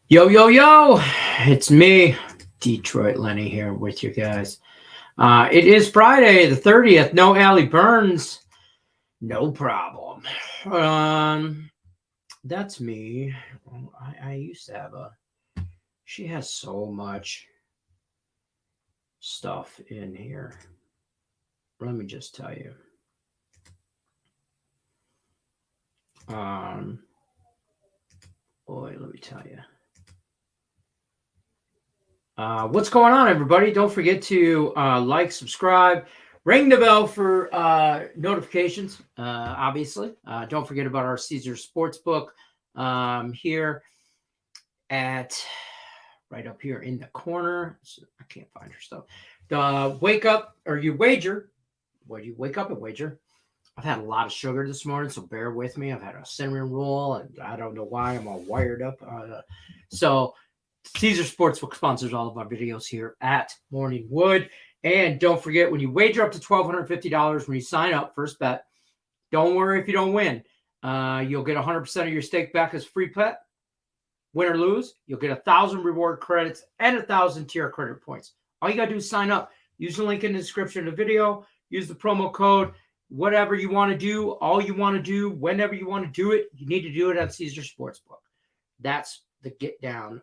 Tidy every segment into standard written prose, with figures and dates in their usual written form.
Yo, yo, yo, it's me, Detroit Lenny, here with you guys. It is Friday the 30th. No Allie Burns. No problem. That's me. I used to have she has so much stuff in here. Let me just tell you. Boy, let me tell you. What's going on, everybody? Don't forget to like, subscribe, ring the bell for notifications, obviously. Don't forget about our Caesar Sportsbook here at right up here in the corner. So I can't find her stuff. Wake up, or you wager. What do you wake up and wager? I've had a lot of sugar this morning, so bear with me. I've had a cinnamon roll, and I don't know why I'm all wired up. So Caesar Sportsbook sponsors all of our videos here at Morning Wood. And don't forget, when you wager up to $1,250 when you sign up, first bet, don't worry if you don't win. You'll get 100% of your stake back as free bet. Win or lose, you'll get 1,000 reward credits and 1,000 tier credit points. All you got to do is sign up. Use the link in the description of the video. Use the promo code. Whatever you want to do, all you want to do, whenever you want to do it, you need to do it at Caesar Sportsbook. That's the get down.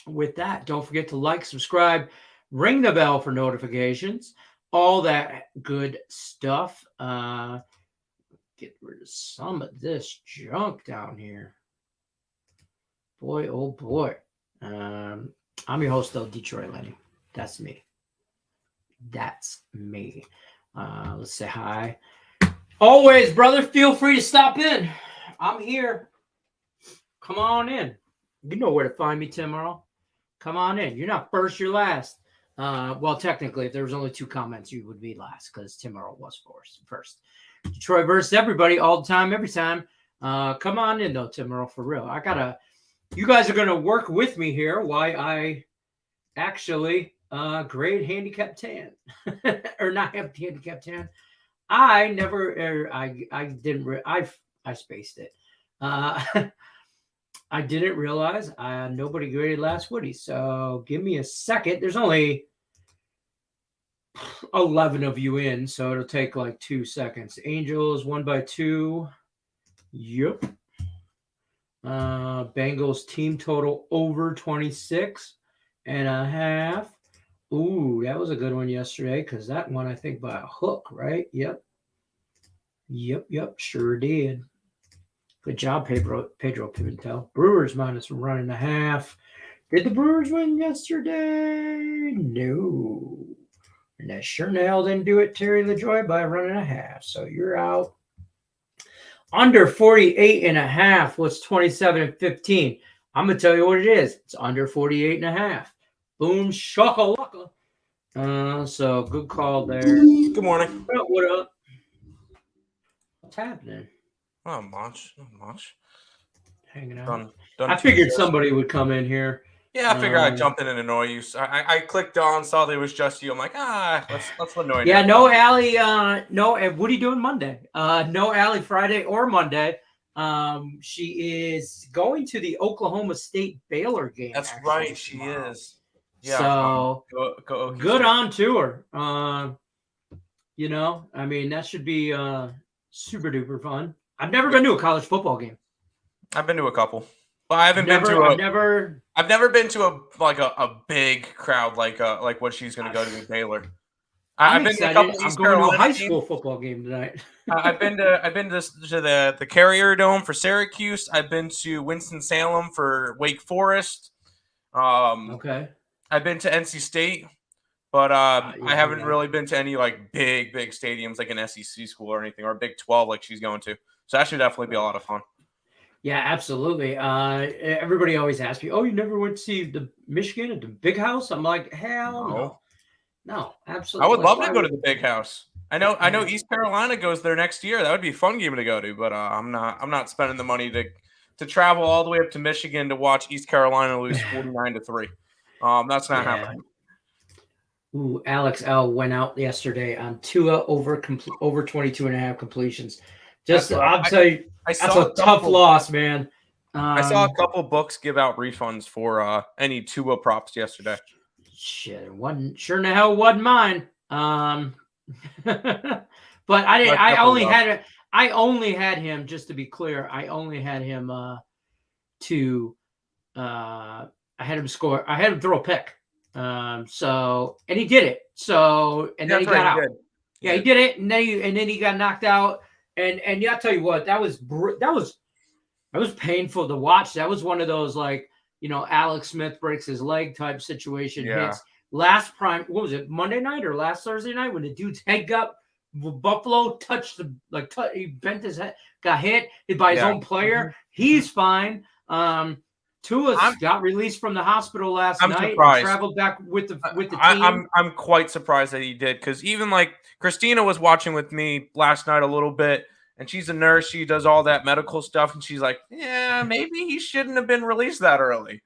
With that, don't forget to like, subscribe, ring the bell for notifications, all that good stuff. Get rid of some of this junk down here. Boy, oh boy. I'm your host, though, Detroit Lenny. That's me. That's me. Let's say hi. Always, brother, feel free to stop in. I'm here. Come on in. You know where to find me tomorrow. Come on in. You're not first, you're last. Well, technically, if there was only 2 comments, you would be last because tomorrow was first. Detroit versus everybody all the time, every time. Come on in, though, tomorrow, for real. You guys are going to work with me here while I actually grade handicap 10. Or not have handicap 10. I spaced it. I didn't realize nobody graded last Woodies. So give me a second. There's only 11 of you in, so it'll take like 2 seconds. Angels 1x2. Yep. Bengals team total over 26.5. Ooh, that was a good one yesterday because that one, I think, by a hook, right? Yep. Sure did. Good job, Pedro Pimentel. Brewers -1.5. Did the Brewers win yesterday? No. And that sure now didn't do it, Terry LaJoy, by 1.5. So you're out. Under 48.5. What's 27-15? I'm going to tell you what it is. It's under 48.5. Boom, shakalaka. So good call there. Good morning. What up? What's happening? Not much. Hanging out. Done I figured somebody would come in here. Yeah, I figured I'd jump in and annoy you. So I clicked on, saw there was just you. I'm like, let's annoy you. Yeah, no Allie. No. What are you doing Monday? No Allie Friday or Monday. She is going to the Oklahoma State Baylor game. That's right, she is. Yeah. So go good on to her. I mean, that should be super duper fun. I've never been to a college football game. I've been to a couple, but I haven't been to a. I've never been to a big crowd like what she's going to go to with Baylor. I've been to a couple East Carolina high school football game tonight. I've been to the Carrier Dome for Syracuse. I've been to Winston-Salem for Wake Forest. Okay. I've been to NC State, but I haven't really been to any like big stadiums like an SEC school or anything, or a Big 12 like she's going to. So that should definitely be a lot of fun. Yeah, absolutely. Everybody always asks me, "Oh, you never went to see the Michigan at the Big House?" I'm like, "Hell no, absolutely." I would love to go to the Big House. I know East Carolina goes there next year. That would be a fun game to go to, but I'm not spending the money to travel all the way up to Michigan to watch East Carolina lose 49-3. That's not happening. Ooh, Alex L went out yesterday on Tua over 22.5 completions. I'll tell you, that's a tough loss, man. I saw a couple books give out refunds for any Tua props yesterday. Shit, it wasn't sure in the hell wasn't mine. But I didn't. I only had him. Just to be clear, I only had him to. I had him score. I had him throw a pick. So and he did it. So and then he got out. Yeah, he did it, and then he got knocked out. And yeah, I'll tell you what, that was painful to watch. That was one of those like, Alex Smith breaks his leg type situation. Yeah. Hits last prime. What was it? Monday night or last Thursday night when the dude's head got Buffalo touched he bent his head, got hit by his own player. He's fine. Tua got released from the hospital last night. And traveled back with the team. I'm quite surprised that he did, because even like Christina was watching with me last night a little bit, and she's a nurse. She does all that medical stuff, and she's like, "Yeah, maybe he shouldn't have been released that early."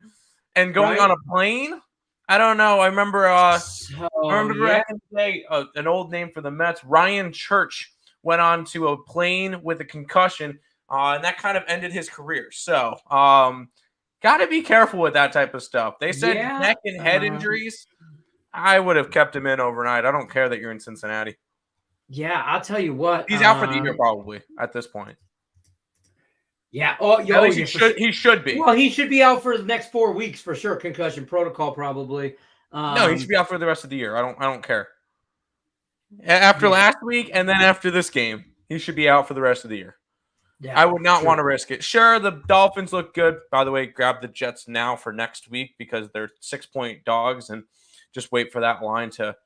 And going on a plane, I don't know. I remember. Back in the day, an old name for the Mets, Ryan Church, went on to a plane with a concussion, and that kind of ended his career. So, got to be careful with that type of stuff. They said neck and head injuries. I would have kept him in overnight. I don't care that you're in Cincinnati. Yeah, I'll tell you what. He's out for the year probably at this point. Yeah. He should be. Well, he should be out for the next 4 weeks for sure. Concussion protocol probably. No, he should be out for the rest of the year. I don't care. After last week and then after this game, he should be out for the rest of the year. Yeah, I would not want to risk it. Sure, the Dolphins look good. By the way, grab the Jets now for next week because they're 6-point dogs, and just wait for that line to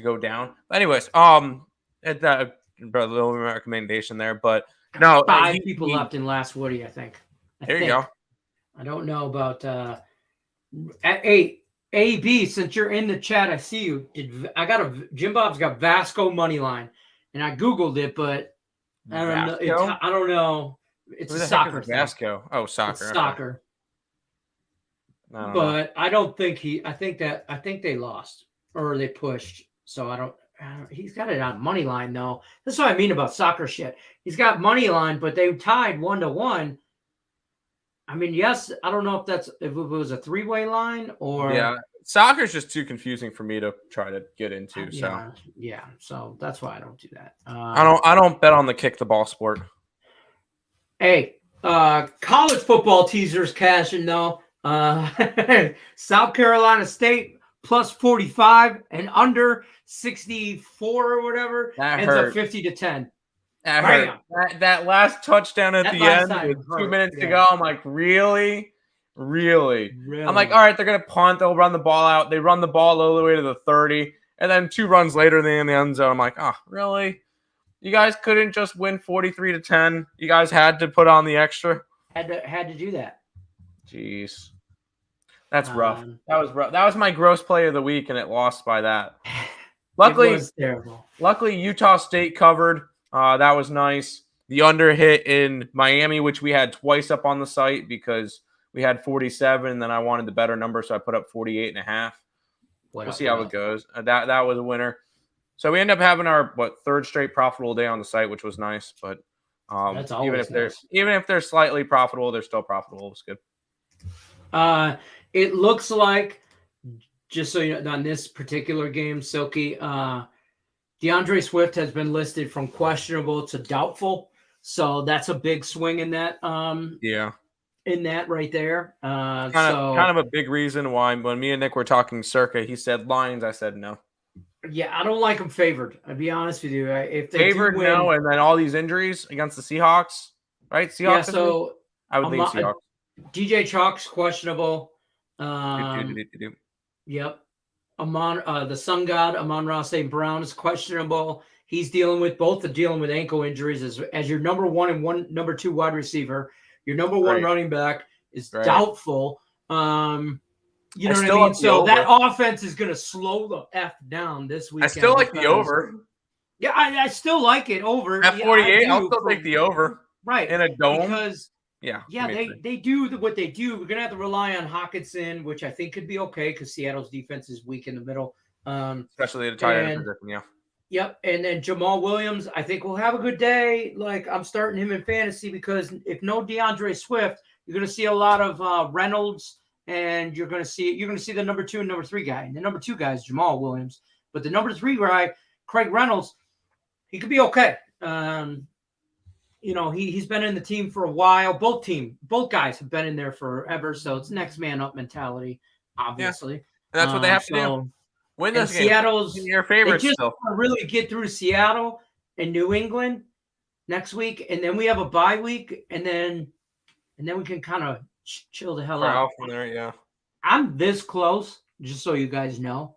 go down. But anyways, at that little recommendation there, but no, 5 people left in last Woody, I think. You go. I don't know about at 8. AB, since you're in the chat, I see you. Jim Bob's got Vasco money line, and I googled it, but I don't know. I don't know. It's a soccer thing. Vasco. Oh, soccer. It's soccer. I but I don't think I think they lost or they pushed. So I don't. He's got it on money line though. That's what I mean about soccer shit. He's got money line, but they tied 1-1. I mean, yes, I don't know if it was a 3-way line or. Yeah, soccer is just too confusing for me to try to get into. So yeah, so that's why I don't do that. I don't bet on the kick the ball sport. Hey, college football teasers cashing though. South Carolina State plus 45 and under 64 or whatever. That ends up 50-10. That hurt. That last touchdown at the end with 2 minutes to go. I'm like, really? I'm like, all right, they're going to punt. They'll run the ball out. They run the ball all the way to the 30. And then 2 runs later, they're in the end zone. I'm like, oh, really? You guys couldn't just win 43-10? You guys had to put on the extra? Had to do that. Jeez. That's rough. That was rough. That was my gross play of the week, and it lost by that. Luckily, it was terrible. Luckily, Utah State covered. That was nice. The under hit in Miami, which we had twice up on the site because we had 47, and then I wanted the better number, so I put up 48.5. We'll see how it goes. That was a winner. So we end up having our 3rd straight profitable day on the site, which was nice. But even if they're slightly profitable, they're still profitable. It was good. It looks like, just so you know, on this particular game, Silky, DeAndre Swift has been listed from questionable to doubtful. So that's a big swing in that. In that right there. Kind of a big reason why when me and Nick were talking circa, he said Lions. I said no. Yeah, I don't like them favored. I'll be honest with you. If they favored, win, no, and then all these injuries against the Seahawks, right? Seahawks. Yeah, so I would leave Seahawks. DJ Chalk's questionable. Yep. The Sun God, Amon-Ra St. Brown is questionable. He's dealing with ankle injuries as your number 1 and number 2 wide receiver. Your number 1 running back is doubtful. You know what I mean? So that offense is going to slow the F down this weekend. I still like the over. Yeah, I still like it over. At 48, I'll still take the over. Right. In a dome. Because they do what they do. We're going to have to rely on Hawkinson, which I think could be okay because Seattle's defense is weak in the middle. Especially the tight end position, yeah. Yep. And then Jamal Williams, I think will have a good day. Like, I'm starting him in fantasy because if no DeAndre Swift, You're going to see a lot of Reynolds, and you're going to see the number 2 and number 3 guy. And the number 2 guy is Jamal Williams, but the number 3 guy, Craig Reynolds, he could be okay. He's been in the team for a while. Both guys have been in there forever, so it's next man up mentality, obviously. Yeah. That's what they have to do. Win this game. Seattle's your favorite. They just still want to really get through Seattle and New England next week, and then we have a bye week, and then we can kind of chill the hell out. From there, yeah. I'm this close, just so you guys know,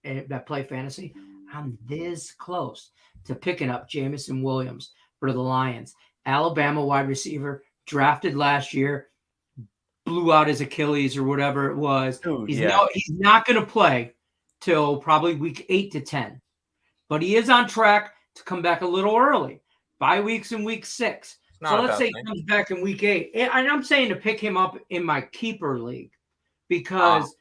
that play fantasy. I'm this close to picking up Jamison Williams for the Lions. Alabama wide receiver, drafted last year, blew out his Achilles or whatever it was. Dude, he's not going to play till probably week 8 to 10. But he is on track to come back a little early. Bye weeks in week 6. So let's say he comes back in week 8. And I'm saying to pick him up in my keeper league because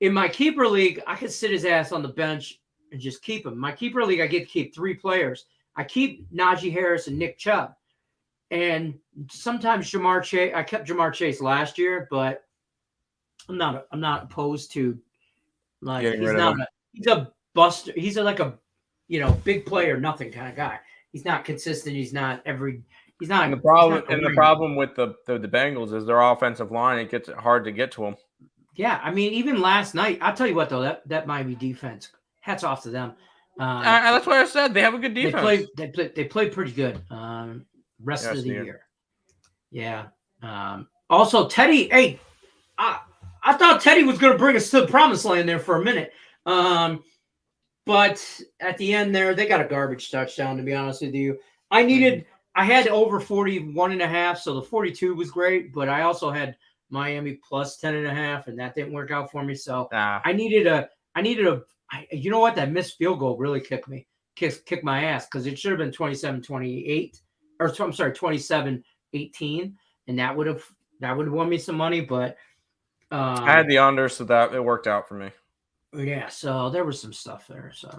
in my keeper league, I could sit his ass on the bench and just keep him. My keeper league, I get to keep 3 players. I keep Najee Harris and Nick Chubb. And sometimes Jamar Chase, I kept Jamar Chase last year, but I'm not opposed to like he's a buster. He's like a big player, nothing kind of guy. He's not consistent. He's not. And the problem with the Bengals is their offensive line. It gets hard to get to them. Yeah, I mean, even last night, I'll tell you what though, that Miami defense, hats off to them. That's what I said. They have a good defense. They play pretty good. Rest of the year. Yeah. Also, Teddy. Hey, I thought Teddy was going to bring us to the promised land there for a minute. But at the end there, they got a garbage touchdown. To be honest with you, I had over 41.5, so the 42 was great. But I also had Miami plus 10.5, and that didn't work out for me. So I needed a. You know what? That missed field goal really kicked my ass because it should have been 27-28, or I'm sorry, 27-18, and that would have won me some money. But I had the under, so that it worked out for me. Yeah, so there was some stuff there. So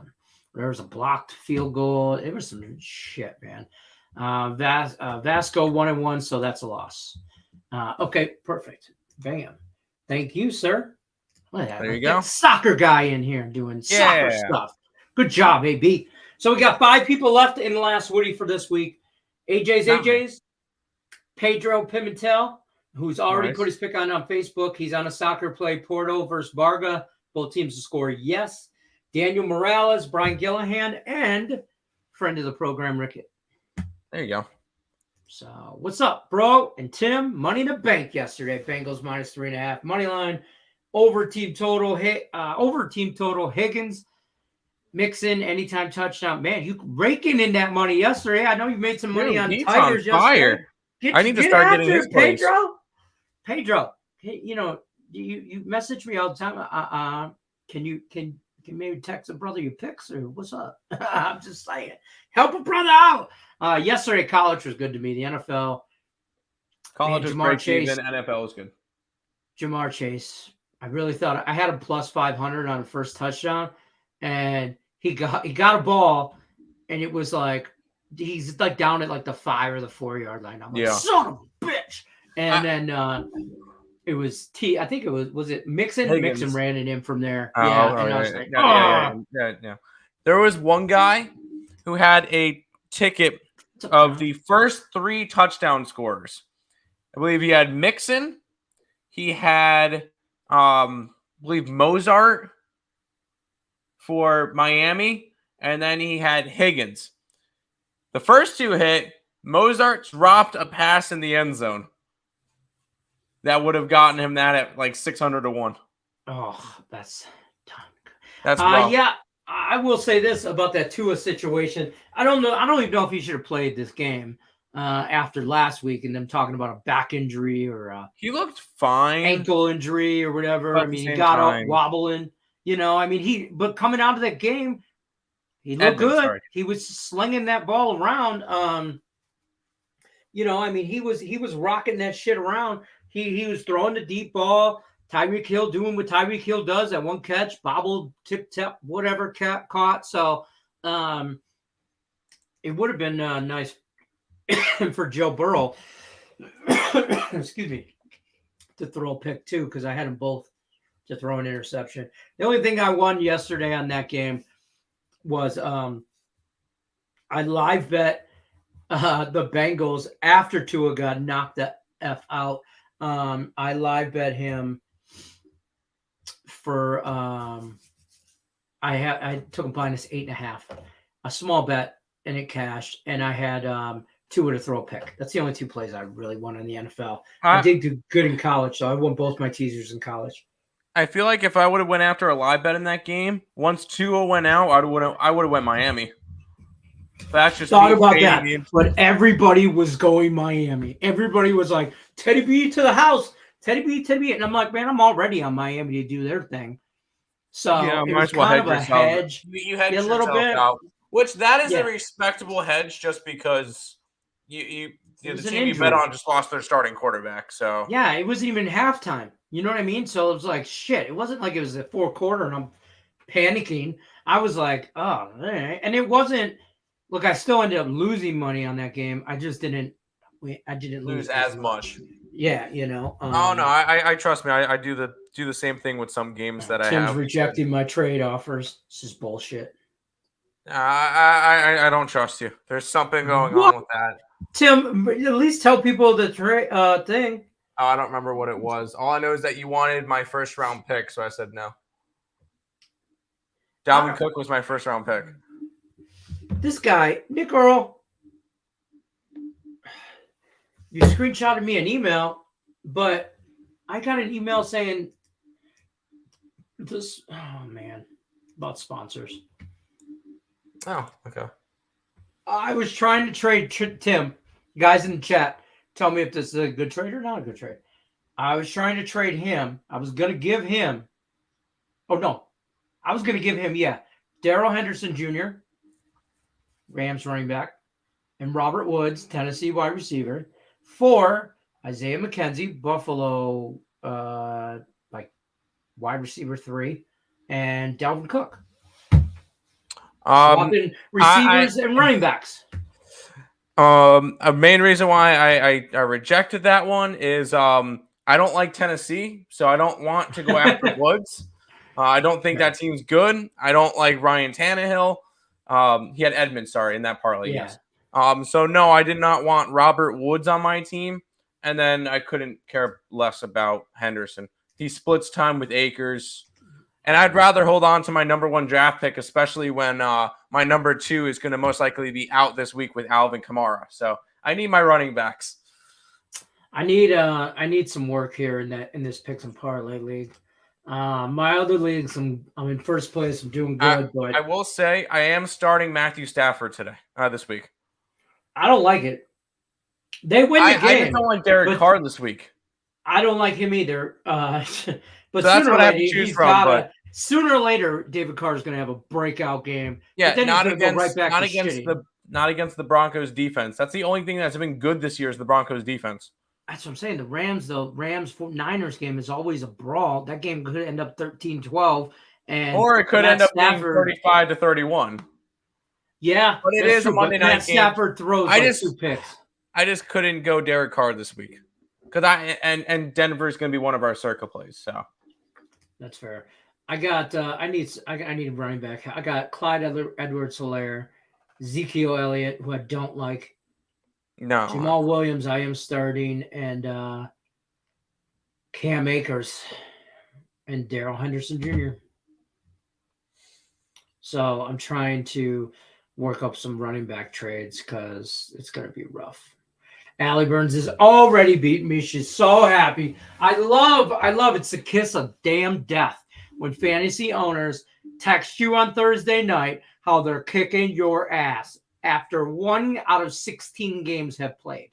there was a blocked field goal. It was some shit, man. Vasco 1-1, so that's a loss. Okay, perfect. Bam. Thank you, sir. There you go. Soccer guy in here doing soccer stuff. Good job, AB. So we got 5 people left in the last Woody for this week. AJ's, Pedro Pimentel, who's already put his pick on Facebook. He's on a soccer play, Porto versus Barga. Both teams to score yes. Daniel Morales, Brian Gillihan, and friend of the program, Rickett. There you go. So what's up, bro? And Tim, money in the bank yesterday. Bengals minus 3.5. Money line. Over team total Higgins, Mixon, anytime touchdown. Man, you raking in that money yesterday. I know you made some money on Tigers yesterday. I need to start getting his place. Pedro, hey, you message me all the time. Can you maybe text a brother your picks or what's up? I'm just saying, help a brother out. Yesterday college was good to me. The NFL, college was great. Even NFL was good. Jamar Chase. I really thought I had him plus 500 on the first touchdown, and he got a ball, and it was like he's like down at like the 5 or the 4 yard line. I'm like, son of a bitch. And then it was I think it was it Mixon? Higgins. Mixon ran it in from there. Yeah. There was one guy who had a ticket of the first 3 touchdown scorers. I believe he had Mixon. He had I believe Mozart for Miami, and then he had Higgins. The first 2 hit. Mozart dropped a pass in the end zone that would have gotten him that at like 600-1. Oh, that's rough. Yeah, I will say this about that Tua situation. I don't even know if he should have played this game after last week and them talking about a back injury or he looked fine, ankle injury or whatever. I mean, he got up wobbling. But coming out of that game, he looked good. Sorry. He was slinging that ball around. He was rocking that shit around. He was throwing the deep ball. Tyreek Hill doing what Tyreek Hill does. That one catch, bobbled, tip, whatever, caught. So it would have been nice for Joe Burrow excuse me, to throw a pick too, because I had them both to throw an interception. The only thing I won yesterday on that game was I live bet the Bengals after Tua got knocked the F out. I live bet him for I took him minus 8.5, a small bet, and it cashed. And I had Tua to throw a pick. That's the only two plays I really won in the NFL. I did do good in college, so I won both my teasers in college. I feel like if I would have went after a live bet in that game, once Tua went out, I would have went Miami. That's just thought about that, but everybody was going Miami. Everybody was like, Teddy B to the house, Teddy B, and I'm like, man, I'm already on Miami to do their thing. So yeah, it was kind of a hedge. You hedged a little bit out, which that is a respectable hedge, just because the team you bet on just lost their starting quarterback. So yeah, it wasn't even halftime. You know what I mean? So it was like shit. It wasn't like it was the fourth quarter and I'm panicking. I was like, oh, all right. And it wasn't. Look, I still ended up losing money on that game. I just didn't. I didn't lose as much. Yeah, you know. Oh no, I trust me. I do the same thing with some games that Tim's I have. Rejecting my trade offers. This is bullshit. I don't trust you. There's something going on with that. Tim, at least tell people the trade thing. Oh, I don't remember what it was. All I know is that you wanted my first round pick, so I said no. Dalvin Cook was my first round pick. This guy, Nick Earl, you screenshotted me an email, but I got an email saying this, oh man, about sponsors. Oh, okay. I was trying to trade Tim. Guys in the chat, tell me if this is a good trade or not a good trade. I was trying to trade him. I was going to give him, Darrell Henderson Jr., Rams running back, and Robert Woods, Tennessee wide receiver, for Isaiah McKenzie, Buffalo, wide receiver 3, and Dalvin Cook. Swapping receivers and running backs. A main reason why I rejected that one is I don't like Tennessee, so I don't want to go after Woods. I don't think that team's good. I don't like Ryan Tannehill. He had Edmonds, in that parlay. Yeah. Yes. So no, I did not want Robert Woods on my team, and then I couldn't care less about Henderson. He splits time with Akers, and I'd rather hold on to my number 1 draft pick, especially when my number 2 is going to most likely be out this week with Alvin Kamara. So I need my running backs. I need some work here in this picks and parlay league. My other leagues, I'm in first place. I'm doing good, but I will say I am starting Matthew Stafford today, this week. I don't like it. They win the game. I just don't like Derek Carr this week. I don't like him either. But so that's what I have to choose from. Sooner or later, David Carr is going to have a breakout game. Yeah, but then not against the Broncos defense. That's the only thing that's been good this year is the Broncos defense. That's what I'm saying. The Rams 49ers game is always a brawl. That game could end up 13-12. Or it could end up being 35-31. Yeah. But it is a Monday night game. Stafford throws 2 picks. I just couldn't go Derek Carr this week. Because and Denver is going to be one of our circle plays. So that's fair. I got I need a running back. I got Clyde Edwards-Helaire, Ezekiel Elliott, who I don't like. No. Jamal Williams, I am starting, and Cam Akers and Darrell Henderson Jr. So I'm trying to work up some running back trades because it's going to be rough. Allie Burns has already beaten me. She's so happy. I love it's the kiss of damn death when fantasy owners text you on Thursday night how they're kicking your ass after 1 out of 16 games have played.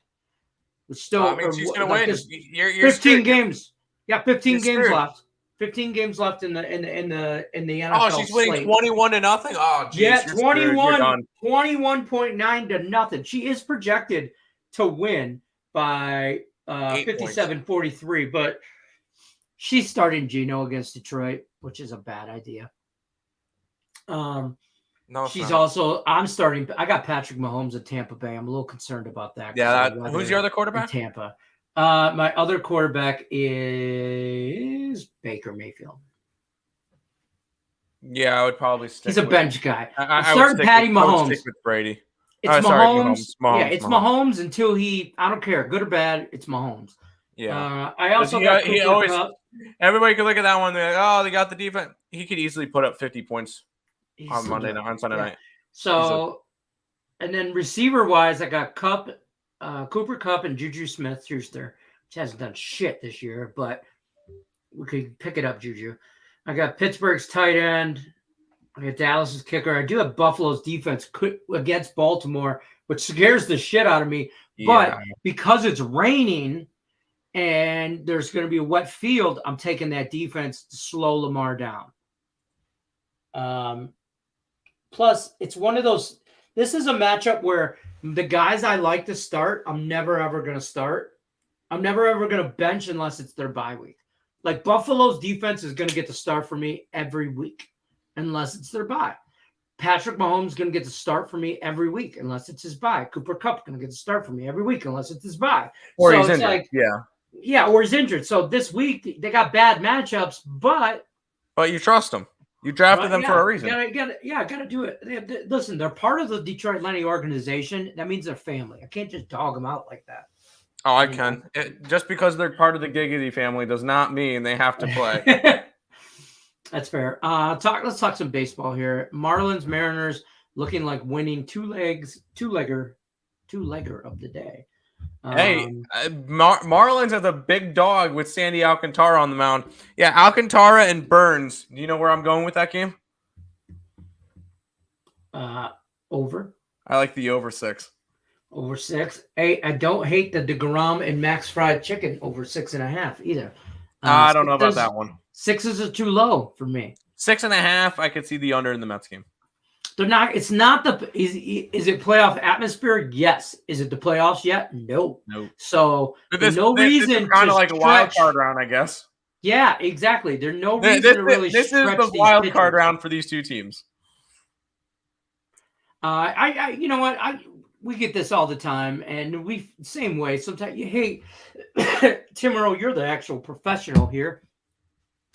Still, she's going to win. You're 15 games. Yeah, 15 games left. 15 games left in the NFL. Oh, she's winning 21-0. Oh, geez, yeah, 21.9-0. She is projected to win by 57-43, but she's starting Geno against Detroit, which is a bad idea. No, she's also. I'm starting. I got Patrick Mahomes at Tampa Bay. I'm a little concerned about that. Yeah. Who's your other quarterback? Tampa. My other quarterback is Baker Mayfield. Yeah, I would probably stick. He's a with, bench guy. I I'm would starting stick Patty with, I would stick Mahomes. with Brady. It's Oh, Mahomes. sorry, Mahomes. Yeah, it's Mahomes until I don't care, good or bad, it's Mahomes. Yeah. I also got he Cooper always. Kupp. Everybody could look at that one. They're like, oh, they got the defense. He could easily put up 50 points He's on so Monday good. night, on Sunday Yeah. night. So, and then receiver wise, I got Cooper Kupp, and Juju Smith-Schuster, which hasn't done shit this year, but we could pick it up, Juju. I got Pittsburgh's tight end. I got Dallas's kicker. I do have Buffalo's defense against Baltimore, which scares the shit out of me. Yeah. But because it's raining and there's going to be a wet field, I'm taking that defense to slow Lamar down. Plus, it's one of those. This is a matchup where the guys I like to start, I'm never ever going to start. I'm never ever going to bench unless it's their bye week. Like Buffalo's defense is going to get the start for me every week, unless it's their bye. Patrick Mahomes is going to get the start for me every week, unless it's his bye. Cooper Kupp going to get the start for me every week, unless it's his bye. Or so he's it's injured. like, yeah, or he's injured. So this week they got bad matchups, but you trust them. You drafted them for a reason. Got to do it. Listen, they're part of the Detroit Lenny organization. That means they're family. I can't just dog them out like that. Oh, I can. Just because they're part of the Giggity family does not mean they have to play. That's fair. Let's talk some baseball here. Marlins, Mariners looking like winning two-legger of the day. Marlins are the big dog with Sandy Alcantara on the mound. Yeah, Alcantara and Burns. Do you know where I'm going with that game? Over. I like the over 6. Over 6. Hey, I don't hate the DeGrom and Max Fried Chicken over 6.5 either. I don't know about that one. 6s are too low for me. 6.5. I could see the under in the Mets game. They're not. It's not the. Is it playoff atmosphere? Yes. Is it the playoffs yet? No. So there's no reason. Kind of like a wild card round, I guess. Yeah, exactly. There's no reason to really. This is the wild card round for these two teams. You know what? We get this all the time, and same way. Sometimes you hate Tim Earl. You're the actual professional here.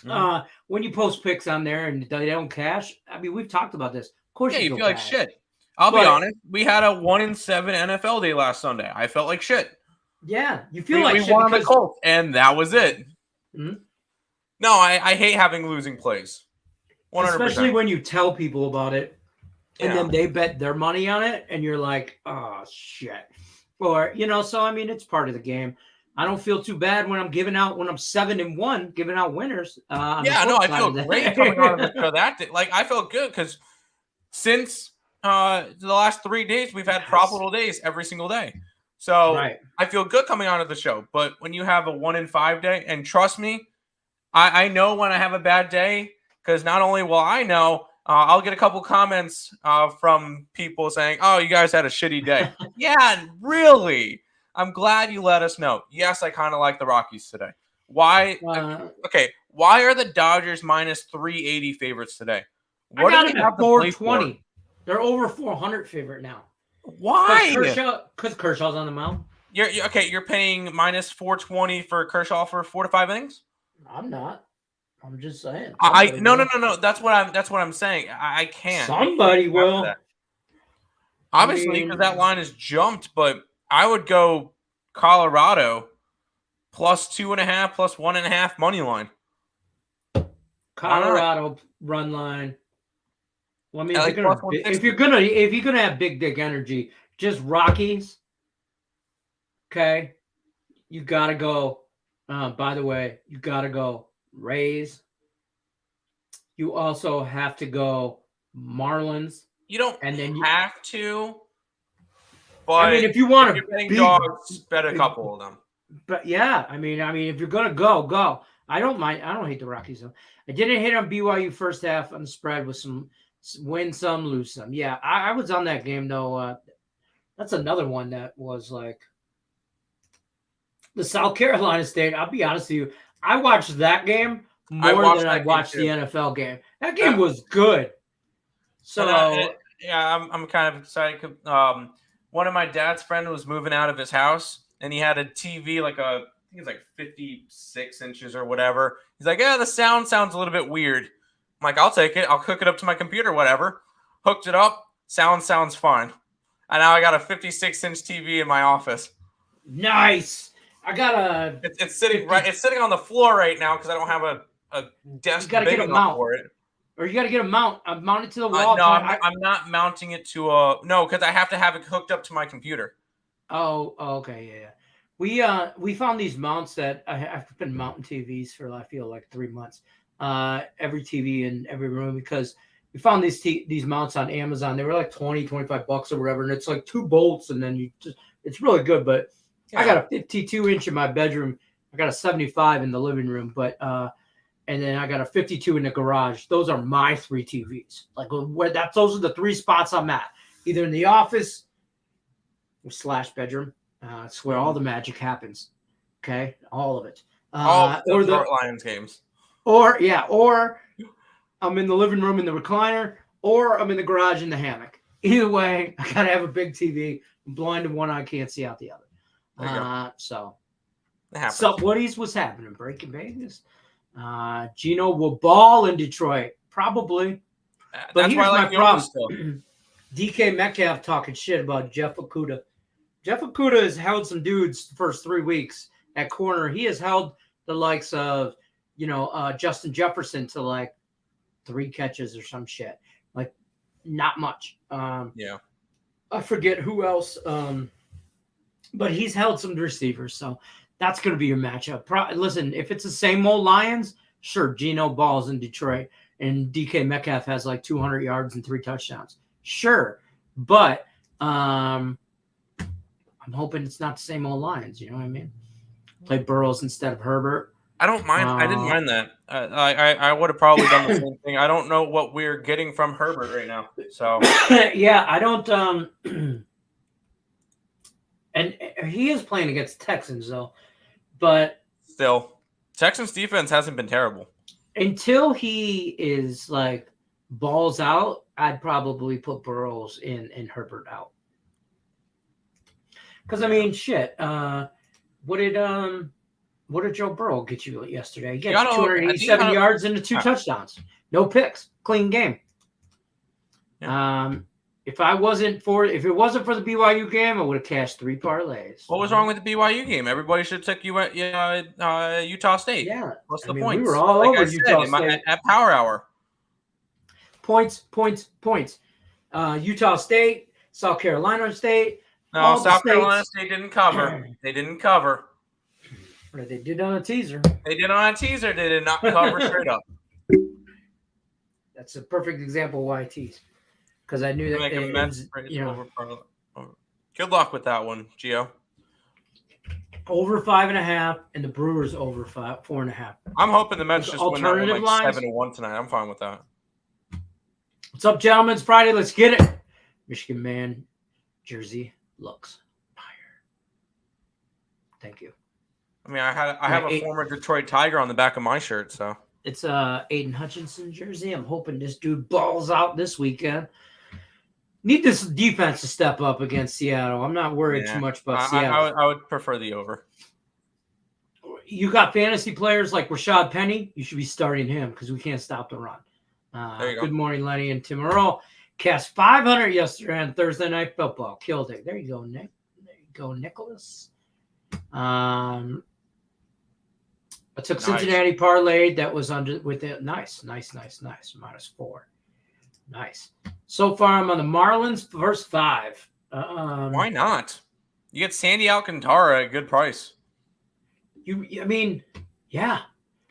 Mm-hmm. When you post picks on there and they don't cash, I mean, we've talked about this. Of course, you feel like shit. I'll be honest. We had a 1-7 NFL day last Sunday. I felt like shit. Yeah, you feel like shit. We won the Colts, and that was it. Mm-hmm. No, I hate having losing plays. 100%. Especially when you tell people about it. And then they bet their money on it, and you're like, oh, shit. Or, so, I mean, it's part of the game. I don't feel too bad when I'm 7-1, giving out winners. I feel great coming out of the show that day. Like, I felt good because since the last 3 days, we've had profitable days every single day. So I feel good coming out of the show. But when you have a 1-5 day, and trust me, I know when I have a bad day, because not only will I know, I'll get a couple comments from people saying, oh, you guys had a shitty day. Yeah, really? I'm glad you let us know. Yes, I kind of like the Rockies today. Why? Why are the Dodgers minus 380 favorites today? What do they have 420? They're over 400 favorite now. Why? Because Kershaw's on the mound. You're paying minus 420 for Kershaw for 4 to 5 innings? I'm not. I'm just saying. No. That's what I'm saying. I can't. Somebody will. Obviously, because that line has jumped, but I would go Colorado plus 2.5, plus 1.5 money line. Colorado run line. Well, I mean, if you're gonna have big dick energy, just Rockies. Okay, you gotta go. By the way, you gotta go Rays. You also have to go Marlins. You don't have to. But I mean, if you want to dogs, bet a couple of them. But yeah, I mean, if you're gonna go. I don't mind. I don't hate the Rockies though. I didn't hit on BYU first half on the spread with some win some, lose some. Yeah, I was on that game though. That's another one that was like the South Carolina State. I'll be honest with you. I watched that game more than I watched the NFL game. That game was good. So I'm kind of excited. One of my dad's friend was moving out of his house, and he had a TV I think it's like 56 inches or whatever. He's like, yeah, the sound sounds a little bit weird. I'm like, I'll take it. I'll hook it up to my computer, whatever. Hooked it up. Sounds fine. And now I got a 56-inch TV in my office. Nice. I got a. It's sitting right. It's sitting on the floor right now because I don't have a desk big enough for it. Or you got to get a mount. I'm mounted to the wall. No, I'm not mounting it to no, because I have to have it hooked up to my computer. Oh, okay, yeah. We found these mounts that I've been mounting TVs for I feel like 3 months. Every TV in every room because we found these mounts on Amazon. They were like $20-$25 or whatever, and it's like 2 bolts, and then it's really good. But yeah. I got a 52-inch in my bedroom. I got a 75 in the living room, but and then I got a 52 in the garage. Those are my 3 TVs. Like those are the 3 spots I'm at, either in the office / bedroom. It's where all the magic happens. Okay, all of it. Or the Lions games. Or I'm in the living room in the recliner, or I'm in the garage in the hammock. Either way, I gotta have a big TV. I'm blind in one eye, can't see out the other. So Woodies, what's happening? Breaking Vegas. Gino will ball in Detroit, probably. But here's my problem. DK Metcalf talking shit about Jeff Okudah. Jeff Okudah has held some dudes the first 3 weeks at corner. He has held the likes of, Justin Jefferson to like 3 catches or some shit. Like, not much. Yeah. I forget who else. But he's held some receivers, so that's going to be your matchup. Listen, if it's the same old Lions, sure, Geno balls in Detroit, and DK Metcalf has like 200 yards and 3 touchdowns. Sure, but I'm hoping it's not the same old Lions. You know what I mean? Play Burrows instead of Herbert. I don't mind. I didn't mind that. I would have probably done the same thing. I don't know what we're getting from Herbert right now. So yeah, I don't. And he is playing against Texans though, but still, Texans defense hasn't been terrible. Until he is like balls out, I'd probably put Burrows in and Herbert out. Because I mean, shit. What did Joe Burrow get you yesterday? He got 287 yards and 2 touchdowns, no picks, clean game. Yeah. If it wasn't for the BYU game, I would have cashed 3 parlays. What was wrong with the BYU game? Everybody should have took you at Utah State. Yeah. What's the points? We were all over Utah State. At Power Hour. Points. Utah State, South Carolina State. No, South Carolina State didn't cover. They didn't cover. Or they did on a teaser. They did on a teaser. They did not cover straight up. That's a perfect example of why I tease. Because I knew that Good luck with that one, Gio. Over 5.5, and the Brewers over 4.5. I'm hoping the Mets just win that one like 7-1 tonight. I'm fine with that. What's up, gentlemen? It's Friday. Let's get it. Michigan man jersey looks fire. Thank you. I mean, I have a former Detroit Tiger on the back of my shirt, so. It's a Aiden Hutchinson jersey. I'm hoping this dude balls out this weekend. Need this defense to step up against Seattle. I'm not worried too much about Seattle. I would prefer the over. You got fantasy players like Rashad Penny. You should be starting him because we can't stop the run. Good morning, Lenny and Tim Earl. Cast 500 yesterday on Thursday Night Football. Killed it. There you go, Nick. There you go, Nicholas. I took Cincinnati parlay that was under with it. Nice. -4. Nice. So far, I'm on the Marlins first 5. Why not? You get Sandy Alcantara at a good price. Yeah.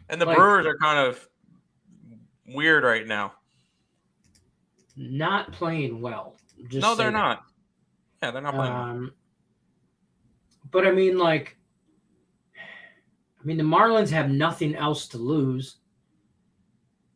And the Brewers are kind of weird right now. Not playing well. No, they're not. Yeah, they're not playing well. But the Marlins have nothing else to lose.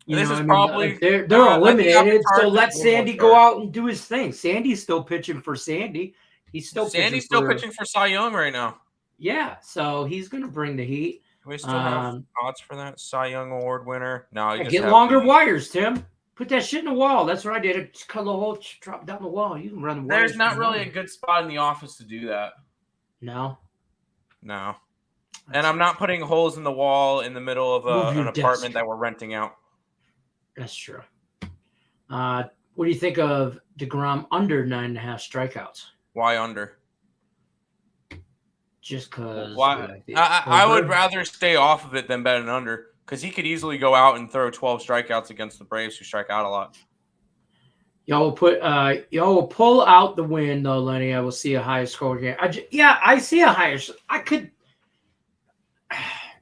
They're eliminated. So let Sandy go out and do his thing. Sandy's still pitching for Sandy. Sandy's still pitching for Cy Young right now. Yeah, so he's going to bring the heat. Do we still have odds for that Cy Young Award winner? No, you get longer wires, Tim. Put that shit in the wall. That's what I did. I just cut the hole, drop down the wall. You can run the wires. There's not really a good spot in the office to do that. No. No. And I'm not putting holes in the wall in the middle of an apartment that we're renting out. That's true. What do you think of DeGrom under 9.5 strikeouts? Why under? Just because. Why? I would rather stay off of it than bet an under because he could easily go out and throw 12 strikeouts against the Braves, who strike out a lot. Y'all will pull out the win though, Lenny. I will see a higher score game. I see a higher. I could.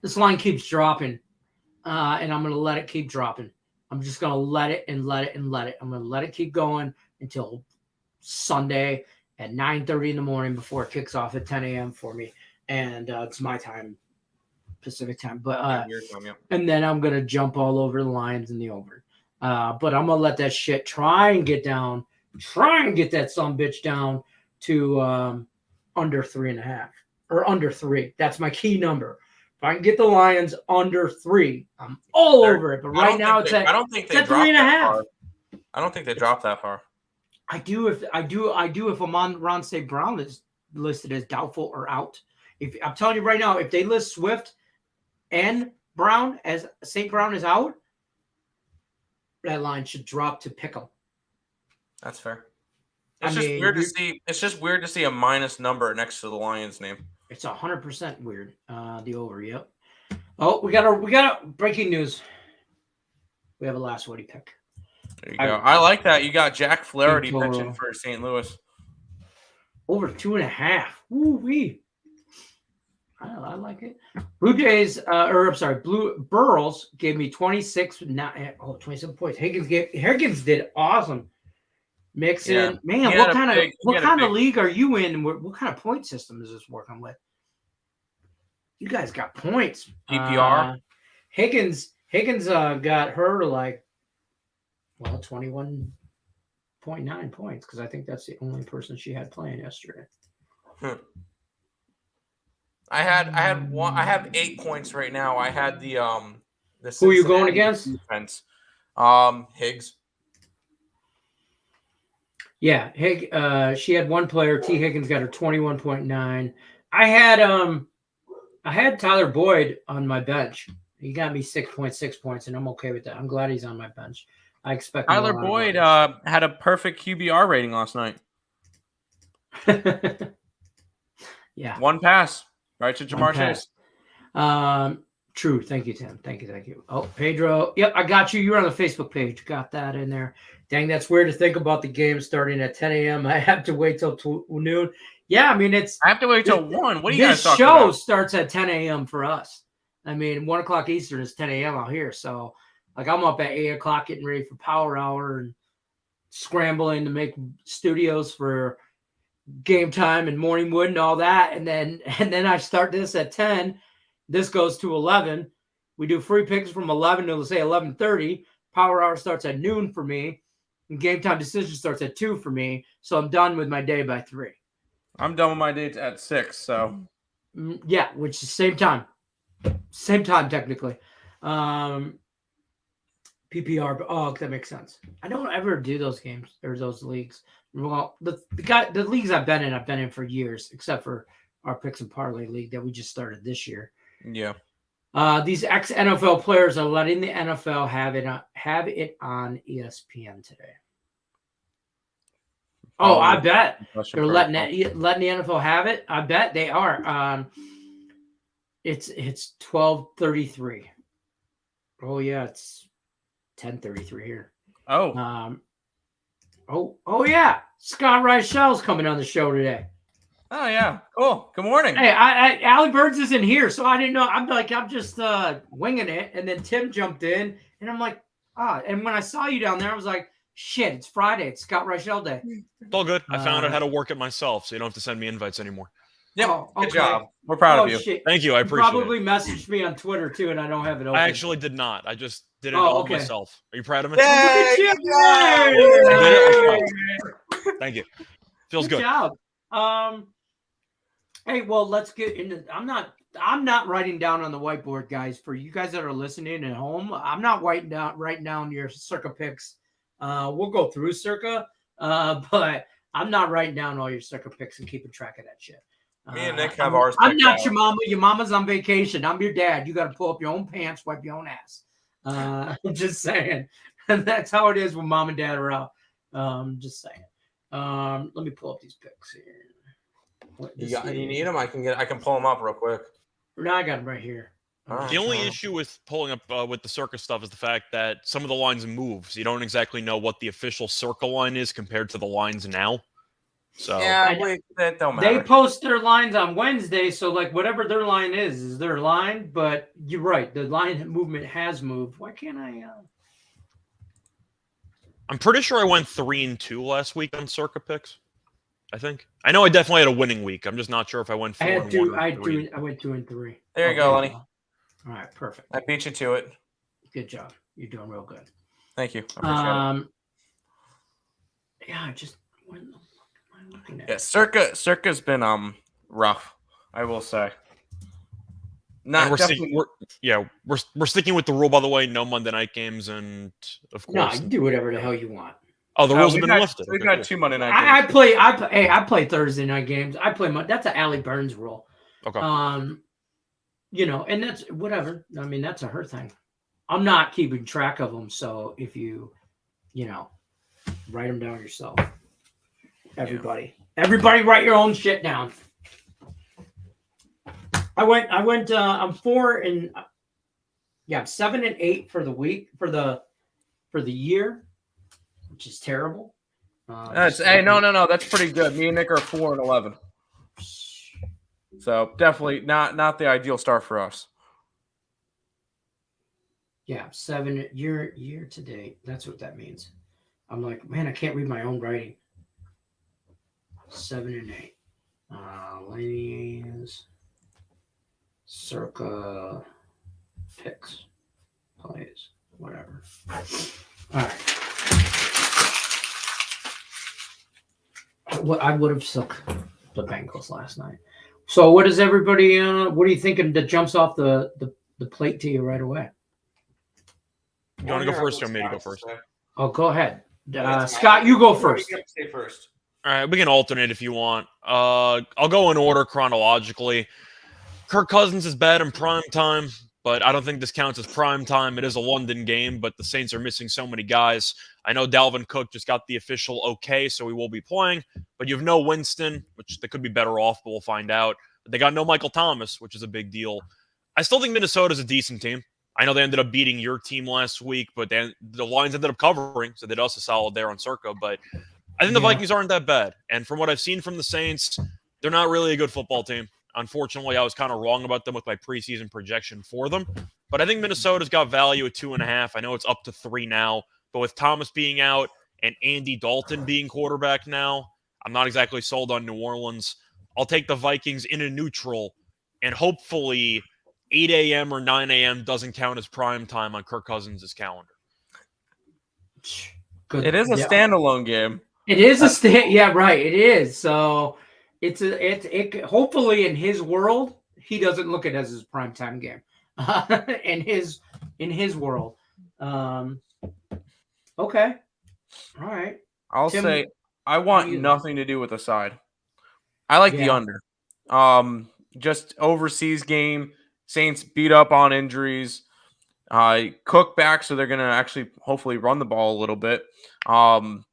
This line keeps dropping, and I'm going to let it keep dropping. I'm just going to let it and let it and let it. I'm going to let it keep going until Sunday at 9:30 in the morning before it kicks off at 10 a.m. for me. And it's my time, Pacific time. But and then I'm going to jump all over the Lions and the over. But I'm going to let that shit try and get that sumbitch down to under 3.5 or under 3. That's my key number. If I can get the Lions under 3, I'm all over it. But right now it's at 3.5. I don't think they dropped that far. I do if Amon-Ra St. Brown is listed as doubtful or out. If I'm telling you right now, if they list Swift and Brown as St. Brown is out, that line should drop to pick 'em. That's fair. It's just weird to see a minus number next to the Lions name. It's 100% weird. The over, yep. Oh, we got a breaking news. We have a last Woody pick. There you go. I like that. You got Jack Flaherty pitching for St. Louis. Over 2.5. Woo-wee. I like it. Blue Jays, Burrows gave me 27 points. Higgins did awesome. Mixing, man. What kind of league are you in? What kind of point system is this working with? You guys got points. PPR. Higgins got her 21.9 points because I think that's the only person she had playing yesterday. I have 8 points right now. I had the who are you going against? Defense. Higgs. Yeah, she had one player. T. Higgins got her 21.9. I had Tyler Boyd on my bench. He got me 6.6 points, and I'm okay with that. I'm glad he's on my bench. I expect Tyler Boyd had a perfect QBR rating last night. Yeah, one pass right to Jamar Chase. True. Thank you, Tim. Thank you. Oh, Pedro. Yep, I got you. You're on the Facebook page. Got that in there. Dang, that's weird to think about the game starting at 10 a.m. I have to wait till noon. Yeah, I mean, I have to wait till 1. What are you guys talking about? This show starts at 10 a.m. for us. I mean, 1 o'clock Eastern is 10 a.m. out here. So, I'm up at 8 o'clock getting ready for Power Hour and scrambling to make studios for Game Time and Morning Wood and all that. And then I start this at 10. This goes to 11. We do free picks from 11 to, let's say, 11:30. Power Hour starts at noon for me. And Game Time Decision starts at 2 for me. So I'm done with my day by 3. I'm done with my day at 6. So, yeah, which is same time. Same time, technically. PPR. Oh, that makes sense. I don't ever do those games or those leagues. Well, the leagues I've been in for years, except for our Picks and Parlay league that we just started this year. Yeah. These ex-NFL players are letting the NFL have it on ESPN today. Oh, I bet they're letting the NFL have it. I bet they are. It's 12:33. Oh yeah, it's 10:33 here. Oh. Oh yeah, Scott Reichel's coming on the show today. Oh yeah, cool. Good morning. Hey, Allie Birds isn't here, so I didn't know. I'm just winging it, and then Tim jumped in, and I'm like, and when I saw you down there, I was like, shit, it's Friday. It's Scott Reichel Day. It's all good. I found out how to work it myself, so you don't have to send me invites anymore. Yeah, good job. We're proud of you. Shit. Thank you. I appreciate it. Probably messaged me on Twitter too, and I don't have it open. I actually did not. I just did it all myself. Are you proud of me? Yay! Thank you. Feels good. Good job. Hey, well, let's get into. I'm not writing down on the whiteboard, guys. For you guys that are listening at home, I'm not writing down your Circa picks. We'll go through Circa, but I'm not writing down all your Circa picks and keeping track of that shit. Me and Nick have ours. I'm not out. your mama. Your mama's on vacation. I'm your dad. You got to pull up your own pants, wipe your own ass. I'm just saying. And that's how it is when mom and dad are out. Just saying. Let me pull up these picks here. You need them? I can pull them up real quick. No, I got them right here. The only issue with pulling up with the circus stuff is the fact that some of the lines move. So you don't exactly know what the official circle line is compared to the lines now. So yeah, that don't matter. They post their lines on Wednesday, so like whatever their line is their line. But you're right, the line movement has moved. Why can't I? I'm pretty sure I went 3-2 last week on circa picks. I think. I know I definitely had a winning week. I'm just not sure if I went 4-1. I went 2 and 3. There you go, Lenny. All right, perfect. I beat you to it. Good job. You're doing real good. Thank you. I appreciate it. Yeah, I just what am I looking at? Yeah, Circa's been rough, I will say. Not we're sticking with the rule, by the way. No Monday night games, and of course, no, you can do whatever the hell you want. Oh, the rules have been lifted. We've got 2 Monday night games. I play Thursday night games. That's an Allie Burns rule. Okay. And that's whatever. I mean, that's a her thing. I'm not keeping track of them, so if you write them down yourself. Everybody write your own shit down. I'm 4 and 7 and 8 for the week for the year, which is terrible. No, that's pretty good. Me and Nick are 4 and 11. So definitely not the ideal start for us. Yeah, 7 year to date. That's what that means. I'm like, man, I can't read my own writing. 7 and 8. Lenny's circa picks, plays, whatever. All right. I would have sucked the Bengals last night. So what is everybody? What are you thinking that jumps off the plate to you right away? You want to go first or me to go first? Oh, go ahead. Scott, you go first. Stay first. All right, we can alternate if you want. I'll go in order chronologically. Kirk Cousins is bad in prime time, but I don't think this counts as prime time. It is a London game, but the Saints are missing so many guys. I know Dalvin Cook just got the official okay, so he will be playing, but you have no Winston, which they could be better off, but we'll find out. But they got no Michael Thomas, which is a big deal. I still think Minnesota's a decent team. I know they ended up beating your team last week, but then the Lions ended up covering, so they did us a solid there on Circa, but I think the Vikings aren't that bad. And from what I've seen from the Saints, they're not really a good football team. Unfortunately, I was kind of wrong about them with my preseason projection for them. But I think Minnesota's got value at 2.5. I know it's up to 3 now. But with Thomas being out and Andy Dalton being quarterback now, I'm not exactly sold on New Orleans. I'll take the Vikings in a neutral. And hopefully 8 a.m. or 9 a.m. doesn't count as prime time on Kirk Cousins' calendar. Good. It is a standalone game. It is a yeah, right. It is. So it's hopefully in his world, he doesn't look at it as his primetime game. in his world. Okay. All right. I'll say I want nothing to do with the side. I like the under. Just overseas game. Saints beat up on injuries. Cook back, so they're gonna actually hopefully run the ball a little bit. I'm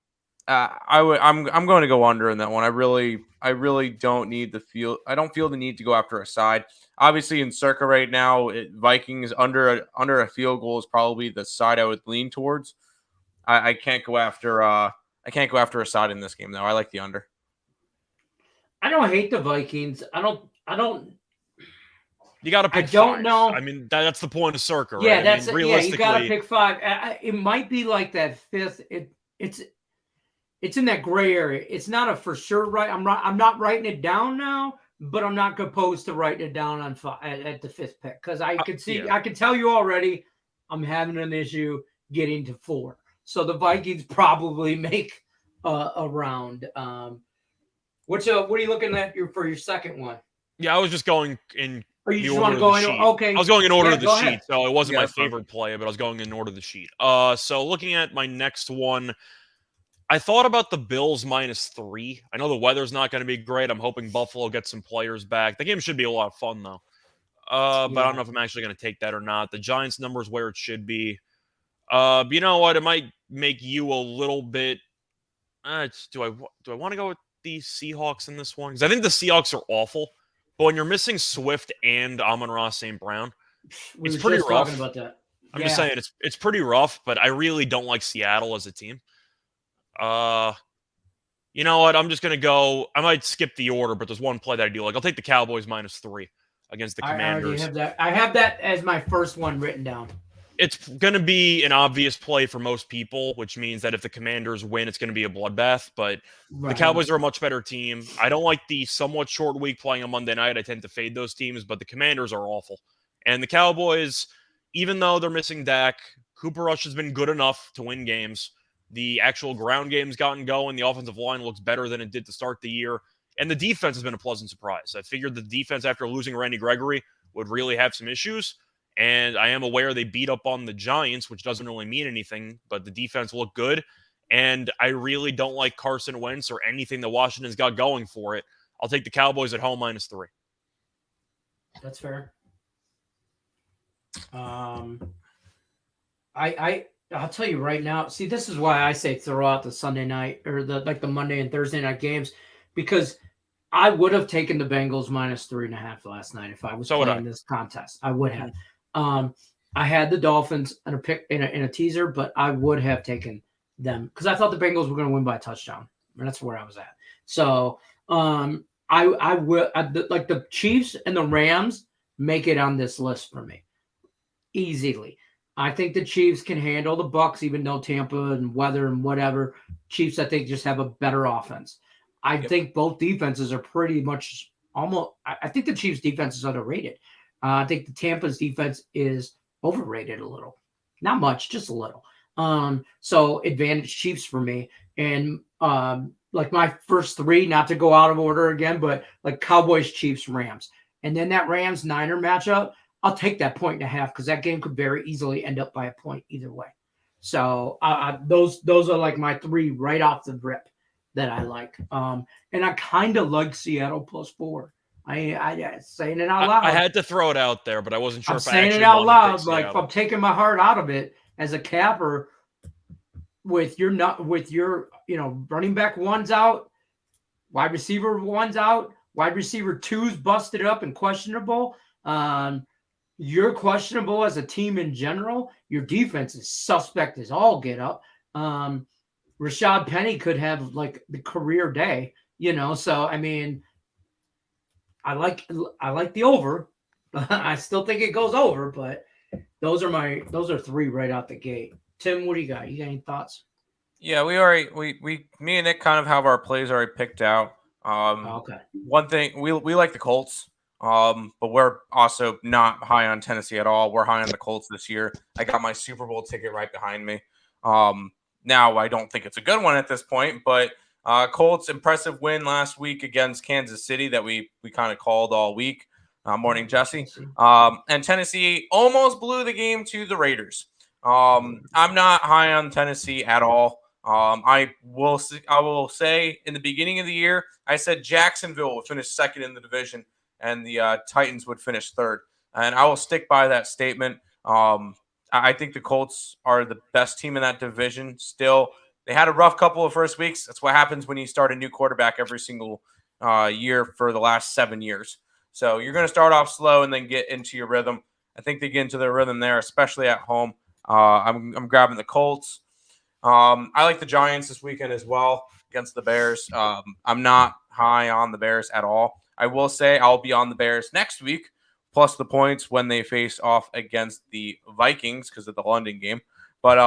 going to go under in that one. I really don't need I don't feel the need to go after a side. Obviously, in Circa right now, Vikings under a field goal is probably the side I would lean towards. I can't go after a side in this game though. I like the under. I don't hate the Vikings. I don't. You got to pick. I don't know. I mean, that's the point of Circa, right? Yeah, that's realistically, you got to pick 5. It might be like that 5th. It's in that gray area. It's not a for sure right. I'm not writing it down now, but I'm not opposed to writing it down on 5 at the 5th pick because I could see. I can tell you already. I'm having an issue getting to 4. So the Vikings probably make a round. What are you looking at for your second one? Yeah, I was just going in. Or you just want to go in? Okay. I was going in order of the sheet, ahead. So it wasn't my favorite play, but I was going in order of the sheet. So looking at my next one, I thought about the Bills -3. I know the weather's not going to be great. I'm hoping Buffalo gets some players back. The game should be a lot of fun, though. But I don't know if I'm actually going to take that or not. The Giants number is where it should be. But you know what? It might make you a little bit. Do I want to go with the Seahawks in this one? Because I think the Seahawks are awful. But when you're missing Swift and Amon-Ra St. Brown, it's pretty rough. Talking about that. I'm just saying it's pretty rough. But I really don't like Seattle as a team. You know what? I'm just gonna go. I might skip the order, but there's one play that I do like. I'll take the Cowboys -3 against the Commanders. I have that as my first one written down. It's going to be an obvious play for most people, which means that if the Commanders win, it's going to be a bloodbath. But the Cowboys are a much better team. I don't like the somewhat short week playing on Monday night. I tend to fade those teams, but the Commanders are awful. And the Cowboys, even though they're missing Dak, Cooper Rush has been good enough to win games. The actual ground game's gotten going. The offensive line looks better than it did to start the year. And the defense has been a pleasant surprise. I figured the defense, after losing Randy Gregory, would really have some issues. And I am aware they beat up on the Giants, which doesn't really mean anything, but the defense looked good. And I really don't like Carson Wentz or anything that Washington's got going for it. I'll take the Cowboys at home -3. That's fair. I'll tell you right now. See, this is why I say throw out the Sunday night or the Monday and Thursday night games, because I would have taken the Bengals -3.5 last night if I was playing this contest. I would have. I had the Dolphins in a pick in a teaser, but I would have taken them because I thought the Bengals were going to win by a touchdown, and that's where I was at. So I will like the Chiefs and the Rams make it on this list for me easily. I think the Chiefs can handle the Bucs, even though Tampa and weather and whatever. Chiefs, I think, just have a better offense. I think both defenses are pretty much almost. I think the Chiefs' defense is underrated. I think the Tampa's defense is overrated a little. Not much, just a little. So advantage Chiefs for me. And like my first three, not to go out of order again, but like Cowboys, Chiefs, Rams. And then that Rams-Niner matchup, I'll take that 1.5 because that game could very easily end up by a point either way. So those are like my three right off the rip that I like. And I kind of like Seattle +4. I saying it out loud. I had to throw it out there, but I wasn't sure I'm if I saying actually it out loud. to Like if I'm taking my heart out of it as a capper, with your running back one's out, wide receiver one's out, wide receiver two's busted up and questionable. You're questionable as a team in general. Your defense is suspect as all get up. Rashad Penny could have like the career day, So I mean, I like the over. I still think it goes over, but those are three right out the gate. Tim, what do you got? You got any thoughts? Yeah, me and Nick kind of have our plays already picked out. Okay. One thing we like the Colts, but we're also not high on Tennessee at all. We're high on the Colts this year. I got my Super Bowl ticket right behind me. Now I don't think it's a good one at this point, but Colts impressive win last week against Kansas City that we kind of called all week. Morning, Jesse. And Tennessee almost blew the game to the Raiders. I'm not high on Tennessee at all. I will say in the beginning of the year, I said Jacksonville would finish second in the division and the Titans would finish third. And I will stick by that statement. I think the Colts are the best team in that division still. They had a rough couple of first weeks. That's what happens when you start a new quarterback every single year for the last 7 years. So you're going to start off slow and then get into your rhythm. I think they get into their rhythm there, especially at home. I'm grabbing the Colts. I like the Giants this weekend as well against the Bears. I'm not high on the Bears at all. I will say I'll be on the Bears next week, plus the points when they face off against the Vikings because of the London game. But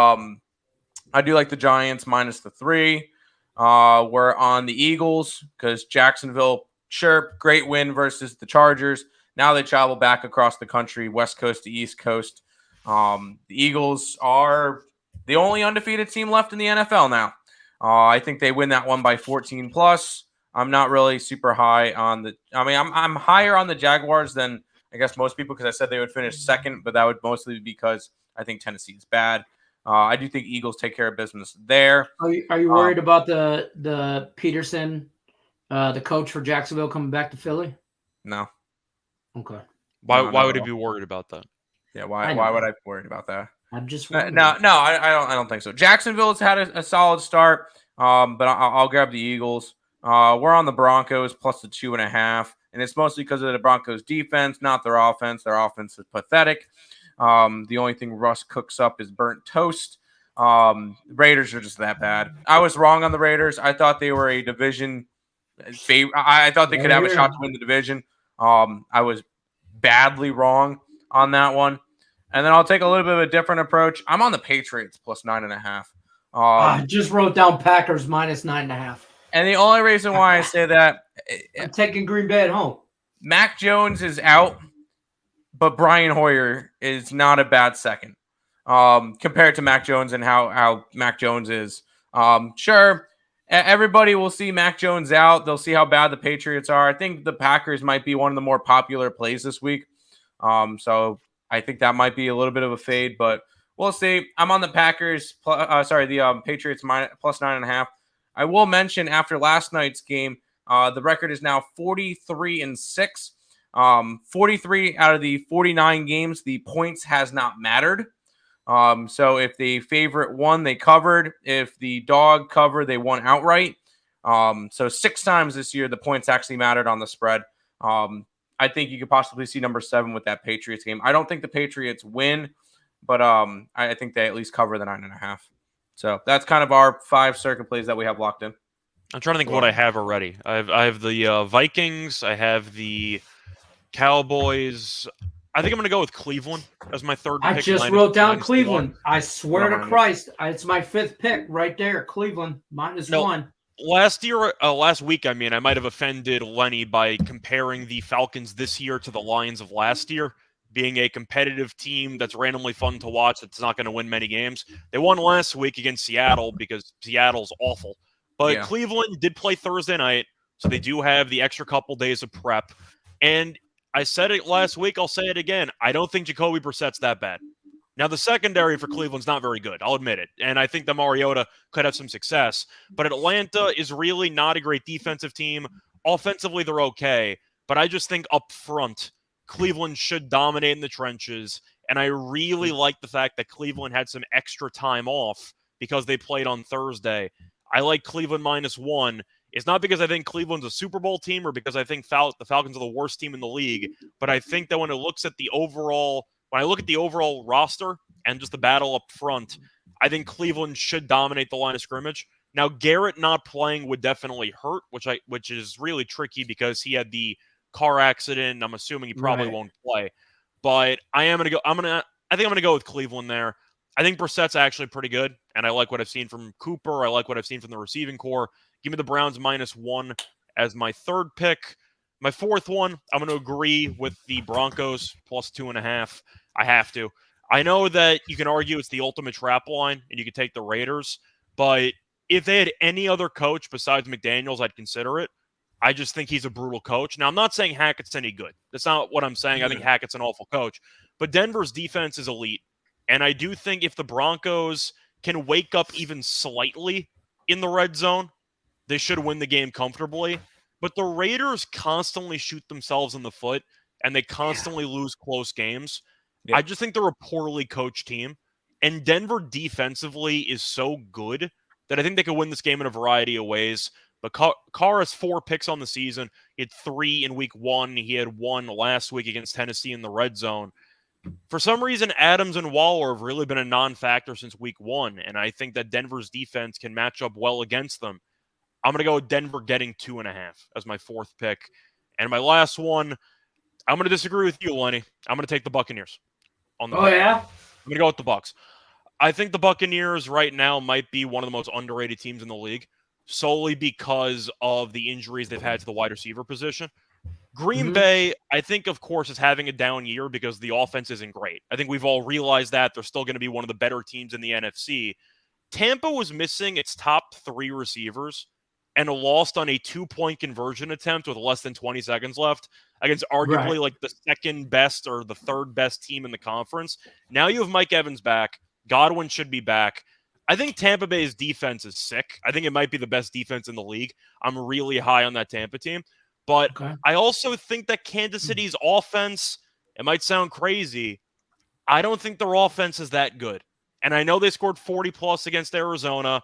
I do like the Giants -3. We're on the Eagles because Jacksonville, sure, great win versus the Chargers. Now they travel back across the country, West Coast to East Coast. The Eagles are the only undefeated team left in the NFL now. I think they win that one by 14+. I'm not really super high on the – I'm higher on the Jaguars than I guess most people because I said they would finish second, but that would mostly be because I think Tennessee is bad. I do think Eagles take care of business there. Are you worried about the Peterson, the coach for Jacksonville, coming back to Philly? No. Okay. Why would he be worried about that? Yeah, why would I be worried about that? I'm just No, wondering. I don't think so. Jacksonville has had a solid start, but I'll grab the Eagles. We're on the Broncos plus the 2.5, and it's mostly because of the Broncos' defense, not their offense. Their offense is pathetic. The only thing Russ cooks up is burnt toast. Raiders are just that bad. I was wrong on the Raiders. I thought they were a division favorite. I thought they could have a shot to win the division. I was badly wrong on that one. And then I'll take a little bit of a different approach. I'm on the Patriots plus 9.5. I just wrote down Packers minus 9.5. And the only reason why I say that, I'm taking Green Bay at home. Mac Jones is out, but Brian Hoyer is not a bad second compared to Mac Jones and how Mac Jones is. Sure, everybody will see Mac Jones out. They'll see how bad the Patriots are. I think the Packers might be one of the more popular plays this week. So I think that might be a little bit of a fade, but we'll see. I'm on the Packers. The Patriots plus 9.5. I will mention after last night's game, the record is now 43-6. 43 out of the 49 games, the points has not mattered. So if the favorite won, they covered. If the dog covered, they won outright. So 6 times this year, the points actually mattered on the spread. I think you could possibly see number 7 with that Patriots game. I don't think the Patriots win, but I think they at least cover the 9.5. So that's kind of our 5 circuit plays that we have locked in. I'm trying to think of what I have already. I have the Vikings. I have the Cowboys. I think I'm going to go with Cleveland as my third pick. I just wrote down Cleveland. I swear to Christ, it's my 5th pick right there. Cleveland minus 1. Last week, I might have offended Lenny by comparing the Falcons this year to the Lions of last year, being a competitive team that's randomly fun to watch that's not going to win many games. They won last week against Seattle because Seattle's awful. But Cleveland did play Thursday night, so they do have the extra couple days of prep. And I said it last week, I'll say it again. I don't think Jacoby Brissett's that bad. Now, the secondary for Cleveland's not very good. I'll admit it. And I think that Mariota could have some success. But Atlanta is really not a great defensive team. Offensively, they're okay. But I just think up front, Cleveland should dominate in the trenches. And I really like the fact that Cleveland had some extra time off because they played on Thursday. I like Cleveland minus 1. It's not because I think Cleveland's a Super Bowl team or because I think the Falcons are the worst team in the league. But I think that when I look at the overall roster and just the battle up front, I think Cleveland should dominate the line of scrimmage. Now, Garrett not playing would definitely hurt, which is really tricky because he had the car accident. I'm assuming he probably won't play. But I think I'm gonna go with Cleveland there. I think Brissett's actually pretty good, and I like what I've seen from Cooper. I like what I've seen from the receiving core. Give me the Browns minus 1 as my 3rd pick. My 4th one, I'm going to agree with the Broncos plus 2.5. I have to. I know that you can argue it's the ultimate trap line, and you could take the Raiders, but if they had any other coach besides McDaniels, I'd consider it. I just think he's a brutal coach. Now, I'm not saying Hackett's any good. That's not what I'm saying. I think Hackett's an awful coach. But Denver's defense is elite, and I do think if the Broncos can wake up even slightly in the red zone, they should win the game comfortably. But the Raiders constantly shoot themselves in the foot, and they constantly lose close games. I just think they're a poorly coached team. And Denver defensively is so good that I think they could win this game in a variety of ways. But Carr has 4 picks on the season. He had 3 in week 1. He had 1 last week against Tennessee in the red zone. For some reason, Adams and Waller have really been a non-factor since week 1, and I think that Denver's defense can match up well against them. I'm going to go with Denver getting 2.5 as my 4th pick. And my last one, I'm going to disagree with you, Lenny. I'm going to take the Buccaneers. I'm going to go with the Bucs. I think the Buccaneers right now might be one of the most underrated teams in the league, solely because of the injuries they've had to the wide receiver position. Green Bay, I think, of course, is having a down year because the offense isn't great. I think we've all realized that. They're still going to be one of the better teams in the NFC. Tampa was missing its top 3 receivers and lost on a 2-point conversion attempt with less than 20 seconds left against arguably like the second best or the third best team in the conference. Now you have Mike Evans back. Godwin should be back. I think Tampa Bay's defense is sick. I think it might be the best defense in the league. I'm really high on that Tampa team. But I also think that Kansas City's offense, it might sound crazy, I don't think their offense is that good. And I know they scored 40-plus against Arizona.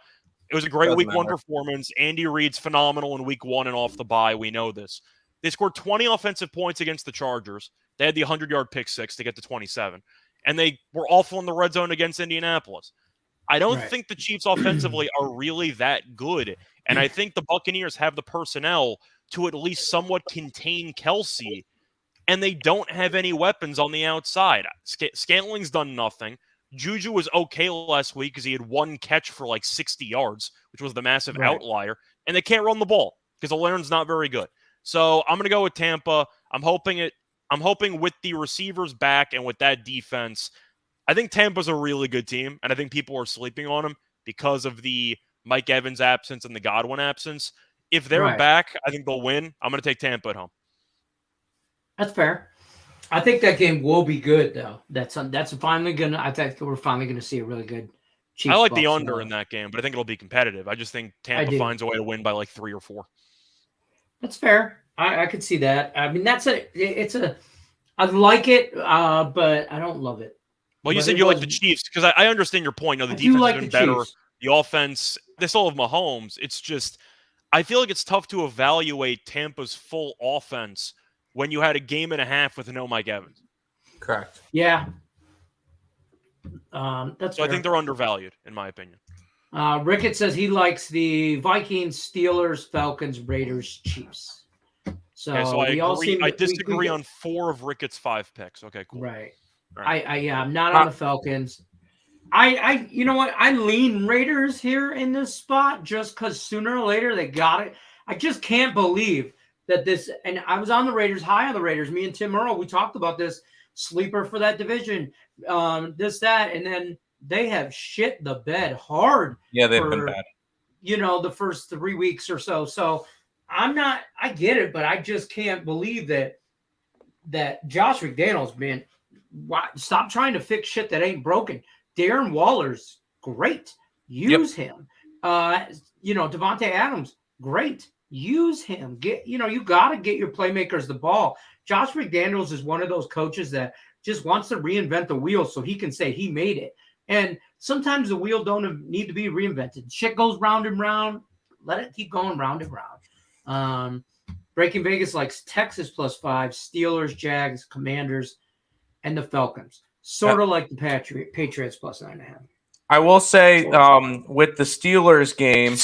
It was a great Week 1 performance. Andy Reid's phenomenal in Week 1 and off the bye. We know this. They scored 20 offensive points against the Chargers. They had the 100-yard pick six to get to 27. And they were awful in the red zone against Indianapolis. I don't think the Chiefs offensively are really that good. And I think the Buccaneers have the personnel to at least somewhat contain Kelsey. And they don't have any weapons on the outside. Scantling's done nothing. Juju was okay last week because he had one catch for like 60 yards, which was the massive outlier. And they can't run the ball because Allen's not very good. So I'm going to go with Tampa. I'm hoping with the receivers back and with that defense, I think Tampa's a really good team, and I think people are sleeping on them because of the Mike Evans absence and the Godwin absence. If they're back, I think they'll win. I'm going to take Tampa at home. That's fair. I think that game will be good, though. That's finally going to – I think we're finally going to see a really good Chiefs. I like the under in that game, but I think it'll be competitive. I just think Tampa finds a way to win by like 3 or 4. That's fair. I could see that. I mean, I like it, but I don't love it. Well, you said you like the Chiefs because I understand your point. The defense has been better. Chiefs. The offense, they still have Mahomes. It's just, I feel like it's tough to evaluate Tampa's full offense when you had a game and a half with no Mike Evans. Correct. Yeah. That's so fair. I think they're undervalued, in my opinion. Rickett says he likes the Vikings, Steelers, Falcons, Raiders, Chiefs. So I agree. I disagree on 4 of Rickett's 5 picks. Okay, cool. Right. I'm not on the Falcons. You know what? I lean Raiders here in this spot just because sooner or later they got it. I just can't believe that this, and I was on the Raiders, high on the Raiders. Me and Tim Earl, we talked about this sleeper for that division, this, that, and then they have shit the bed hard. Yeah, they've been bad. The first 3 weeks or so. So I get it, but I just can't believe that Josh McDaniels, man, stop trying to fix shit that ain't broken. Darren Waller's great. Use him. Devontae Adams, great. Use him. You got to get your playmakers the ball. Josh McDaniels is one of those coaches that just wants to reinvent the wheel so he can say he made it. And sometimes the wheel don't need to be reinvented. Shit goes round and round. Let it keep going round and round. Breaking Vegas likes Texas +5, Steelers, Jags, Commanders, and the Falcons. Sort of like the Patriots +9.5. I will say with the Steelers game.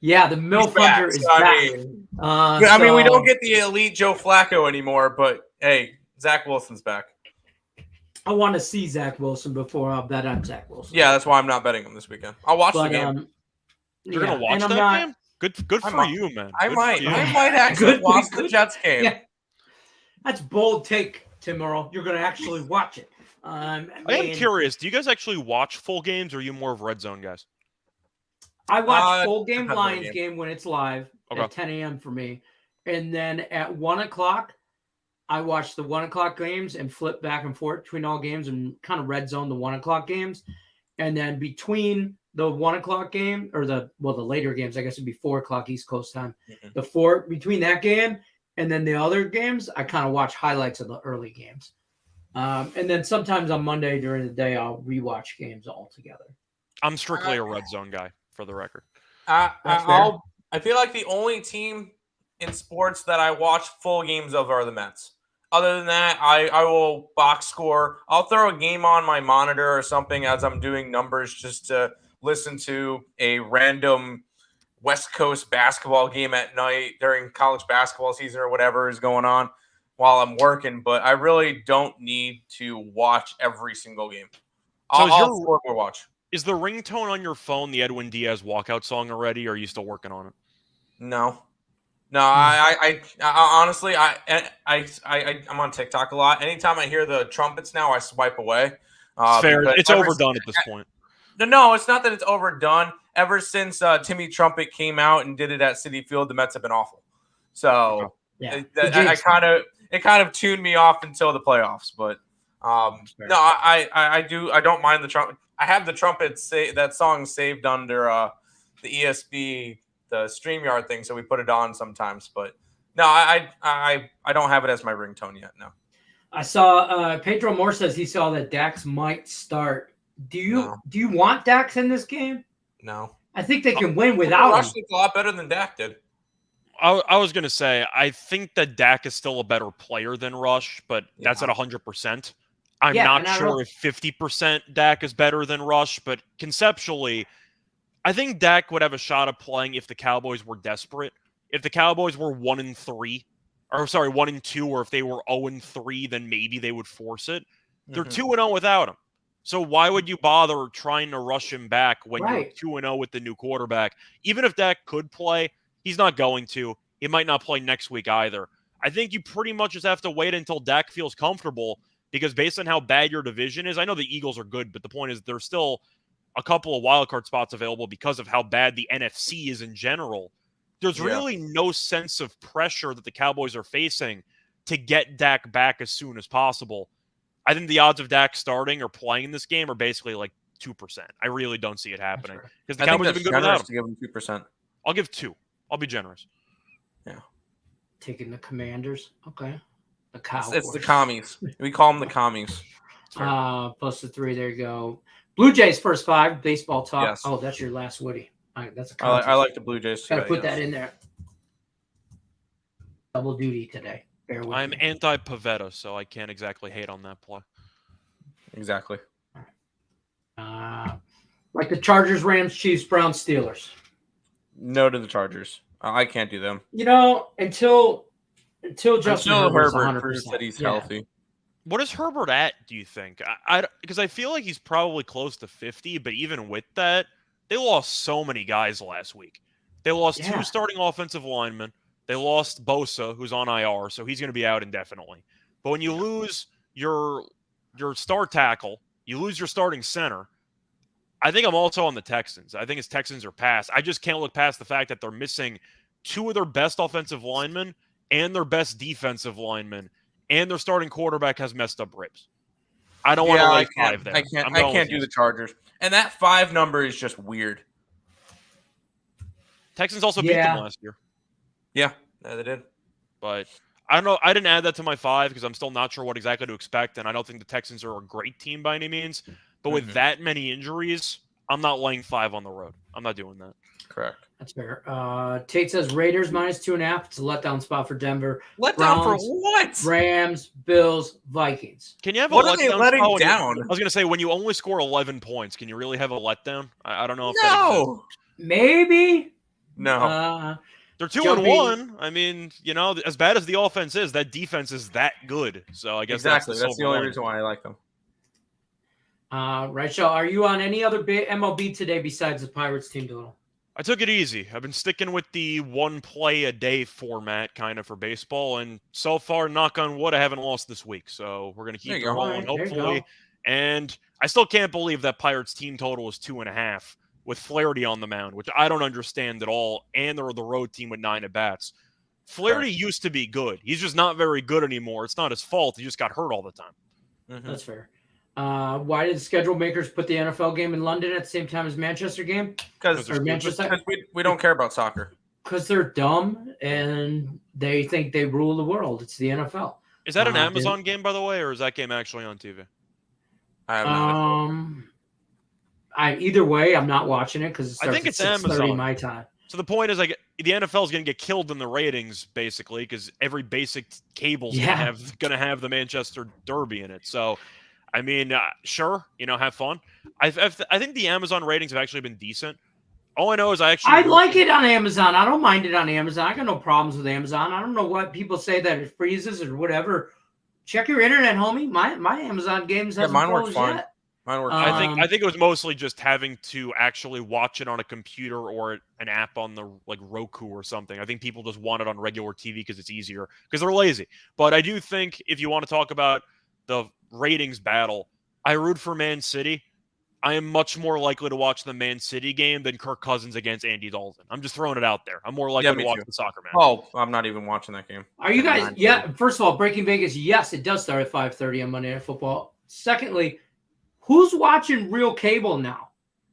Yeah, the MILF Hunter is back. We don't get the elite Joe Flacco anymore, but hey, Zach Wilson's back. I want to see Zach Wilson before I'll bet on Zach Wilson. Yeah, that's why I'm not betting him this weekend. I'll watch the game. You're going to watch that game? Good for you, man. I might actually watch the Jets game. Yeah. That's bold take, Tim Earl. You're going to actually watch it. I am curious. Do you guys actually watch full games, or are you more of red zone guys? I watch full game Lions game when it's live at 10 a.m. for me. And then at 1 o'clock, I watch the 1 o'clock games and flip back and forth between all games and kind of red zone the 1 o'clock games. And then between the 1 o'clock game or the later games, I guess it'd be 4 o'clock East Coast time. Mm-hmm. Between that game and then the other games, I kind of watch highlights of the early games. And then sometimes on Monday during the day, I'll rewatch games all together. I'm strictly a red zone guy, for the record. I feel like the only team in sports that I watch full games of are the Mets. Other than that, I will box score. I'll throw a game on my monitor or something as I'm doing numbers just to listen to a random West Coast basketball game at night during college basketball season or whatever is going on while I'm working. But I really don't need to watch every single game. I'll watch. Is the ringtone on your phone the Edwin Diaz walkout song already, or are you still working on it? No, I honestly, I'm on TikTok a lot. Anytime I hear the trumpets now, I swipe away. Fair. It's overdone at this point. No, it's not that it's overdone. Ever since Timmy Trumpet came out and did it at Citi Field, the Mets have been awful. So I kind of it kind of tuned me off until the playoffs. But no, I do. I don't mind the trumpet. I have the trumpet that song saved under the ESB, the StreamYard thing, so we put it on sometimes. But no, I don't have it as my ringtone yet. No. I saw Pedro Moore says he saw that Dax might start. Do you want Dax in this game? No. I think they can win without Rush him. looked a lot better than Dak did. I was going to say, I think that Dak is still a better player than Rush, but that's at 100%. I'm not sure if 50% Dak is better than Rush, but conceptually, I think Dak would have a shot at playing if the Cowboys were desperate. If the Cowboys were 1-2, or if they were 0-3, then maybe they would force it. They're 2-0 without him. So why would you bother trying to rush him back when you're 2-0 with the new quarterback? Even if Dak could play, he's not going to. He might not play next week either. I think you pretty much just have to wait until Dak feels comfortable, because based on how bad your division is, I know the Eagles are good, but the point is there's still a couple of wildcard spots available because of how bad the NFC is in general. There's really no sense of pressure that the Cowboys are facing to get Dak back as soon as possible. I think the odds of Dak starting or playing in this game are basically like 2%. I really don't see it happening because the Cowboys have been good without him. To give him 2%. I'll give 2. I'll be generous. Yeah. Taking the Commanders. Okay. The Cowboys. It's the commies. We call them the commies. Plus the 3. There you go. Blue Jays first 5. Baseball talk. Yes. Oh, that's your last Woody. All right, that's a contest. I like the Blue Jays too. Gotta put that in there. Double duty today. Bear with I'm me. anti-Pavetta, so I can't exactly hate on that play. Exactly. Like the Chargers, Rams, Chiefs, Browns, Steelers. No to the Chargers. I can't do them. You know, until Justin Herbert's Herbert 100%. proves that he's healthy. What is Herbert at, do you think? Because I feel like he's probably close to 50, but even with that, they lost so many guys last week. They lost 2 starting offensive linemen. They lost Bosa, who's on IR, so he's going to be out indefinitely. But when you lose your star tackle, you lose your starting center. I think I'm also on the Texans. I think his Texans are past. I just can't look past the fact that they're missing 2 of their best offensive linemen and their best defensive linemen, and their starting quarterback has messed up ribs. I don't want to lay 5 there. I can't do the Chargers. And that 5 number is just weird. Texans also beat them last year. Yeah, they did. But I don't know. I didn't add that to my 5 because I'm still not sure what exactly to expect, and I don't think the Texans are a great team by any means. But with that many injuries, I'm not laying 5 on the road. I'm not doing that. Correct. That's fair. Tate says Raiders -2.5. It's a letdown spot for Denver. Letdown for what? Rams, Bills, Vikings. Can you have what a are they letting down? I was going to say, when you only score 11 points, can you really have a letdown? I don't know if no. Maybe. No. They're 2-1. I mean, you know, as bad as the offense is, that defense is that good. So I guess that's the only line. reason why I like them. Rachel, are you on any other MLB today besides the Pirates team total? I took it easy. I've been sticking with the 1 play a day format kind of for baseball, and so far, knock on wood, I haven't lost this week. So we're going to keep rolling, hopefully. And I still can't believe that Pirates team total is 2.5 with Flaherty on the mound, which I don't understand at all. And they're the road team with 9 at-bats. Flaherty used to be good. He's just not very good anymore. It's not his fault. He just got hurt all the time. That's fair. Why did the schedule makers put the NFL game in London at the same time as Manchester game? Because we don't care about soccer. Because they're dumb and they think they rule the world. It's the NFL. Is that an Amazon game, by the way, or is that game actually on TV? I have no idea. Either way, I'm not watching it because I think it's Amazon my time. So the point is, like, the NFL is going to get killed in the ratings, basically, because every basic cable's going to have the Manchester Derby in it. So, I mean, sure, have fun. I think the Amazon ratings have actually been decent. All I know is I like it on Amazon. I don't mind it on Amazon. I got no problems with Amazon. I don't know what people say that it freezes or whatever. Check your internet, homie. My Amazon games hasn't froze yet. Mine works fine. I think it was mostly just having to actually watch it on a computer or an app on the Roku or something. I think people just want it on regular TV because it's easier because they're lazy. But I do think if you want to talk about the ratings battle, I root for Man City. I am much more likely to watch the Man City game than Kirk Cousins against Andy Dalton. I'm just throwing it out there. I'm more likely to watch the soccer match. Oh, I'm not even watching that game. Are you guys? Yeah. First of all, Breaking Vegas. Yes, it does start at 5:30 on Monday Night Football. Secondly, who's watching real cable now?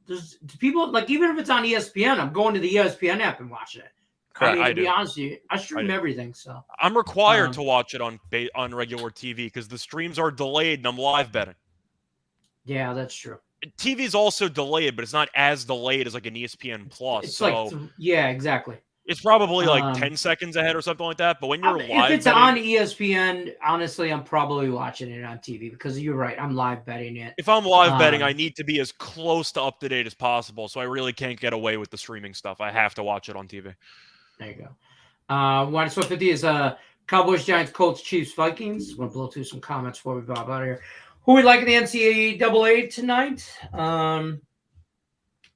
Do people like, even if it's on ESPN, I'm going to the ESPN app and watching it. Correct, I mean, to be honest with you, I stream everything. So I'm required to watch it on regular TV because the streams are delayed and I'm live betting. Yeah, that's true. TV's also delayed, but it's not as delayed as like an ESPN Plus. It's so yeah, exactly. It's probably like 10 seconds ahead or something like that. But when you're live, if it's on ESPN, honestly, I'm probably watching it on TV because you're right. I'm live betting it. If I'm live betting, I need to be as close to up to date as possible. So I really can't get away with the streaming stuff. I have to watch it on TV. There you go. 150 is Cowboys, Giants, Colts, Chiefs, Vikings. I'm going to blow through some comments before we bob out of here. Who we like in the NCAA tonight?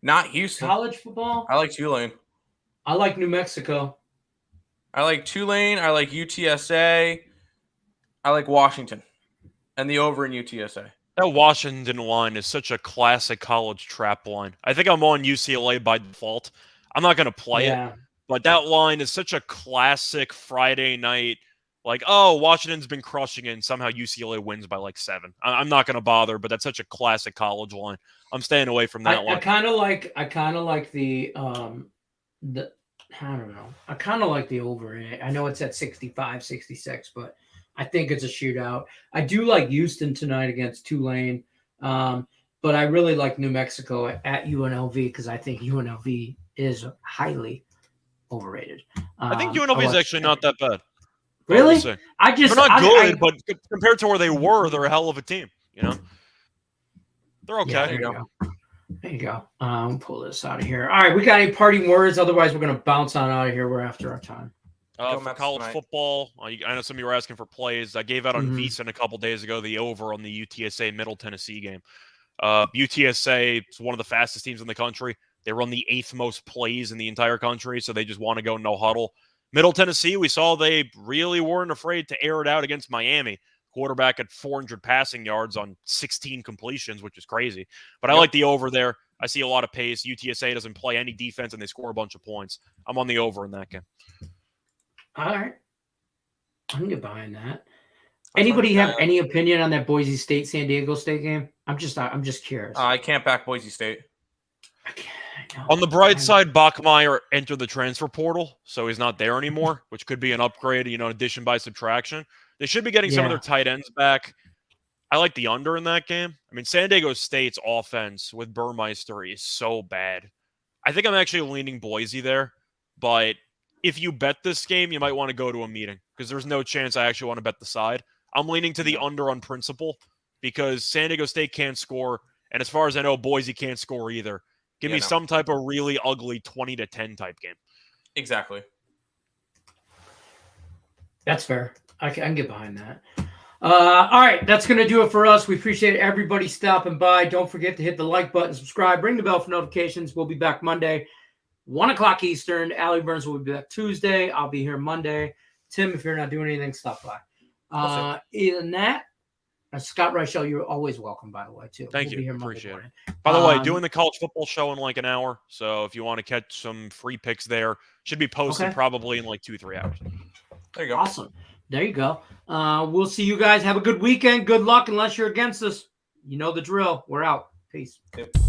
Not Houston. College football? I like Tulane. I like New Mexico. I like Tulane. I like UTSA. I like Washington. And the over in UTSA. That Washington line is such a classic college trap line. I think I'm on UCLA by default. I'm not going to play it. But that line is such a classic Friday night. Like, oh, Washington's been crushing it, and somehow UCLA wins by like 7. I'm not going to bother, but that's such a classic college line. I'm staying away from that line. I kind of like the I don't know. I kind of like the over in it. I know it's at 65, 66, but I think it's a shootout. I do like Houston tonight against Tulane, but I really like New Mexico at UNLV because I think UNLV is highly overrated. I think UNLV is actually not that bad. Really? They're not good, but compared to where they were, they're a hell of a team. You know, they're okay. Yeah, there you go. Pull this out of here. All right, we got any parting words? Otherwise, we're going to bounce on out of here. We're after our time. For college football, I know some of you were asking for plays. I gave out on VSiN a couple days ago the over on the UTSA Middle Tennessee game. UTSA is one of the fastest teams in the country. They run the 8th most plays in the entire country, so they just want to go no huddle. Middle Tennessee, we saw they really weren't afraid to air it out against Miami. Quarterback at 400 passing yards on 16 completions, which is crazy. But I like the over there. I see a lot of pace. UTSA doesn't play any defense, and they score a bunch of points. I'm on the over in that game. All right. I can get behind that. Anybody have any opinion on that Boise State San Diego State game? I'm just curious. I can't back Boise State. On the bright side, Bachmeier entered the transfer portal, so he's not there anymore, which could be an upgrade, addition by subtraction. They should be getting some of their tight ends back. I like the under in that game. I mean, San Diego State's offense with Burmeister is so bad. I think I'm actually leaning Boise there, but if you bet this game, you might want to go to a meeting because there's no chance I actually want to bet the side. I'm leaning to the under on principle because San Diego State can't score, and as far as I know, Boise can't score either. Give me some type of really ugly 20-10 type game. Exactly. That's fair. I can get behind that. All right, that's going to do it for us. We appreciate everybody stopping by. Don't forget to hit the like button, subscribe, ring the bell for notifications. We'll be back Monday, 1 o'clock Eastern. Allie Burns will be back Tuesday. I'll be here Monday. Tim, if you're not doing anything, stop by. Other than that, Scott Reichel, you're always welcome, by the way, too. Thank you. Appreciate it. By the way, doing the college football show in like an hour. So if you want to catch some free picks there, should be posted probably in like 2-3 hours. There you go. Awesome. There you go. We'll see you guys. Have a good weekend. Good luck unless you're against us. You know the drill. We're out. Peace. Yep.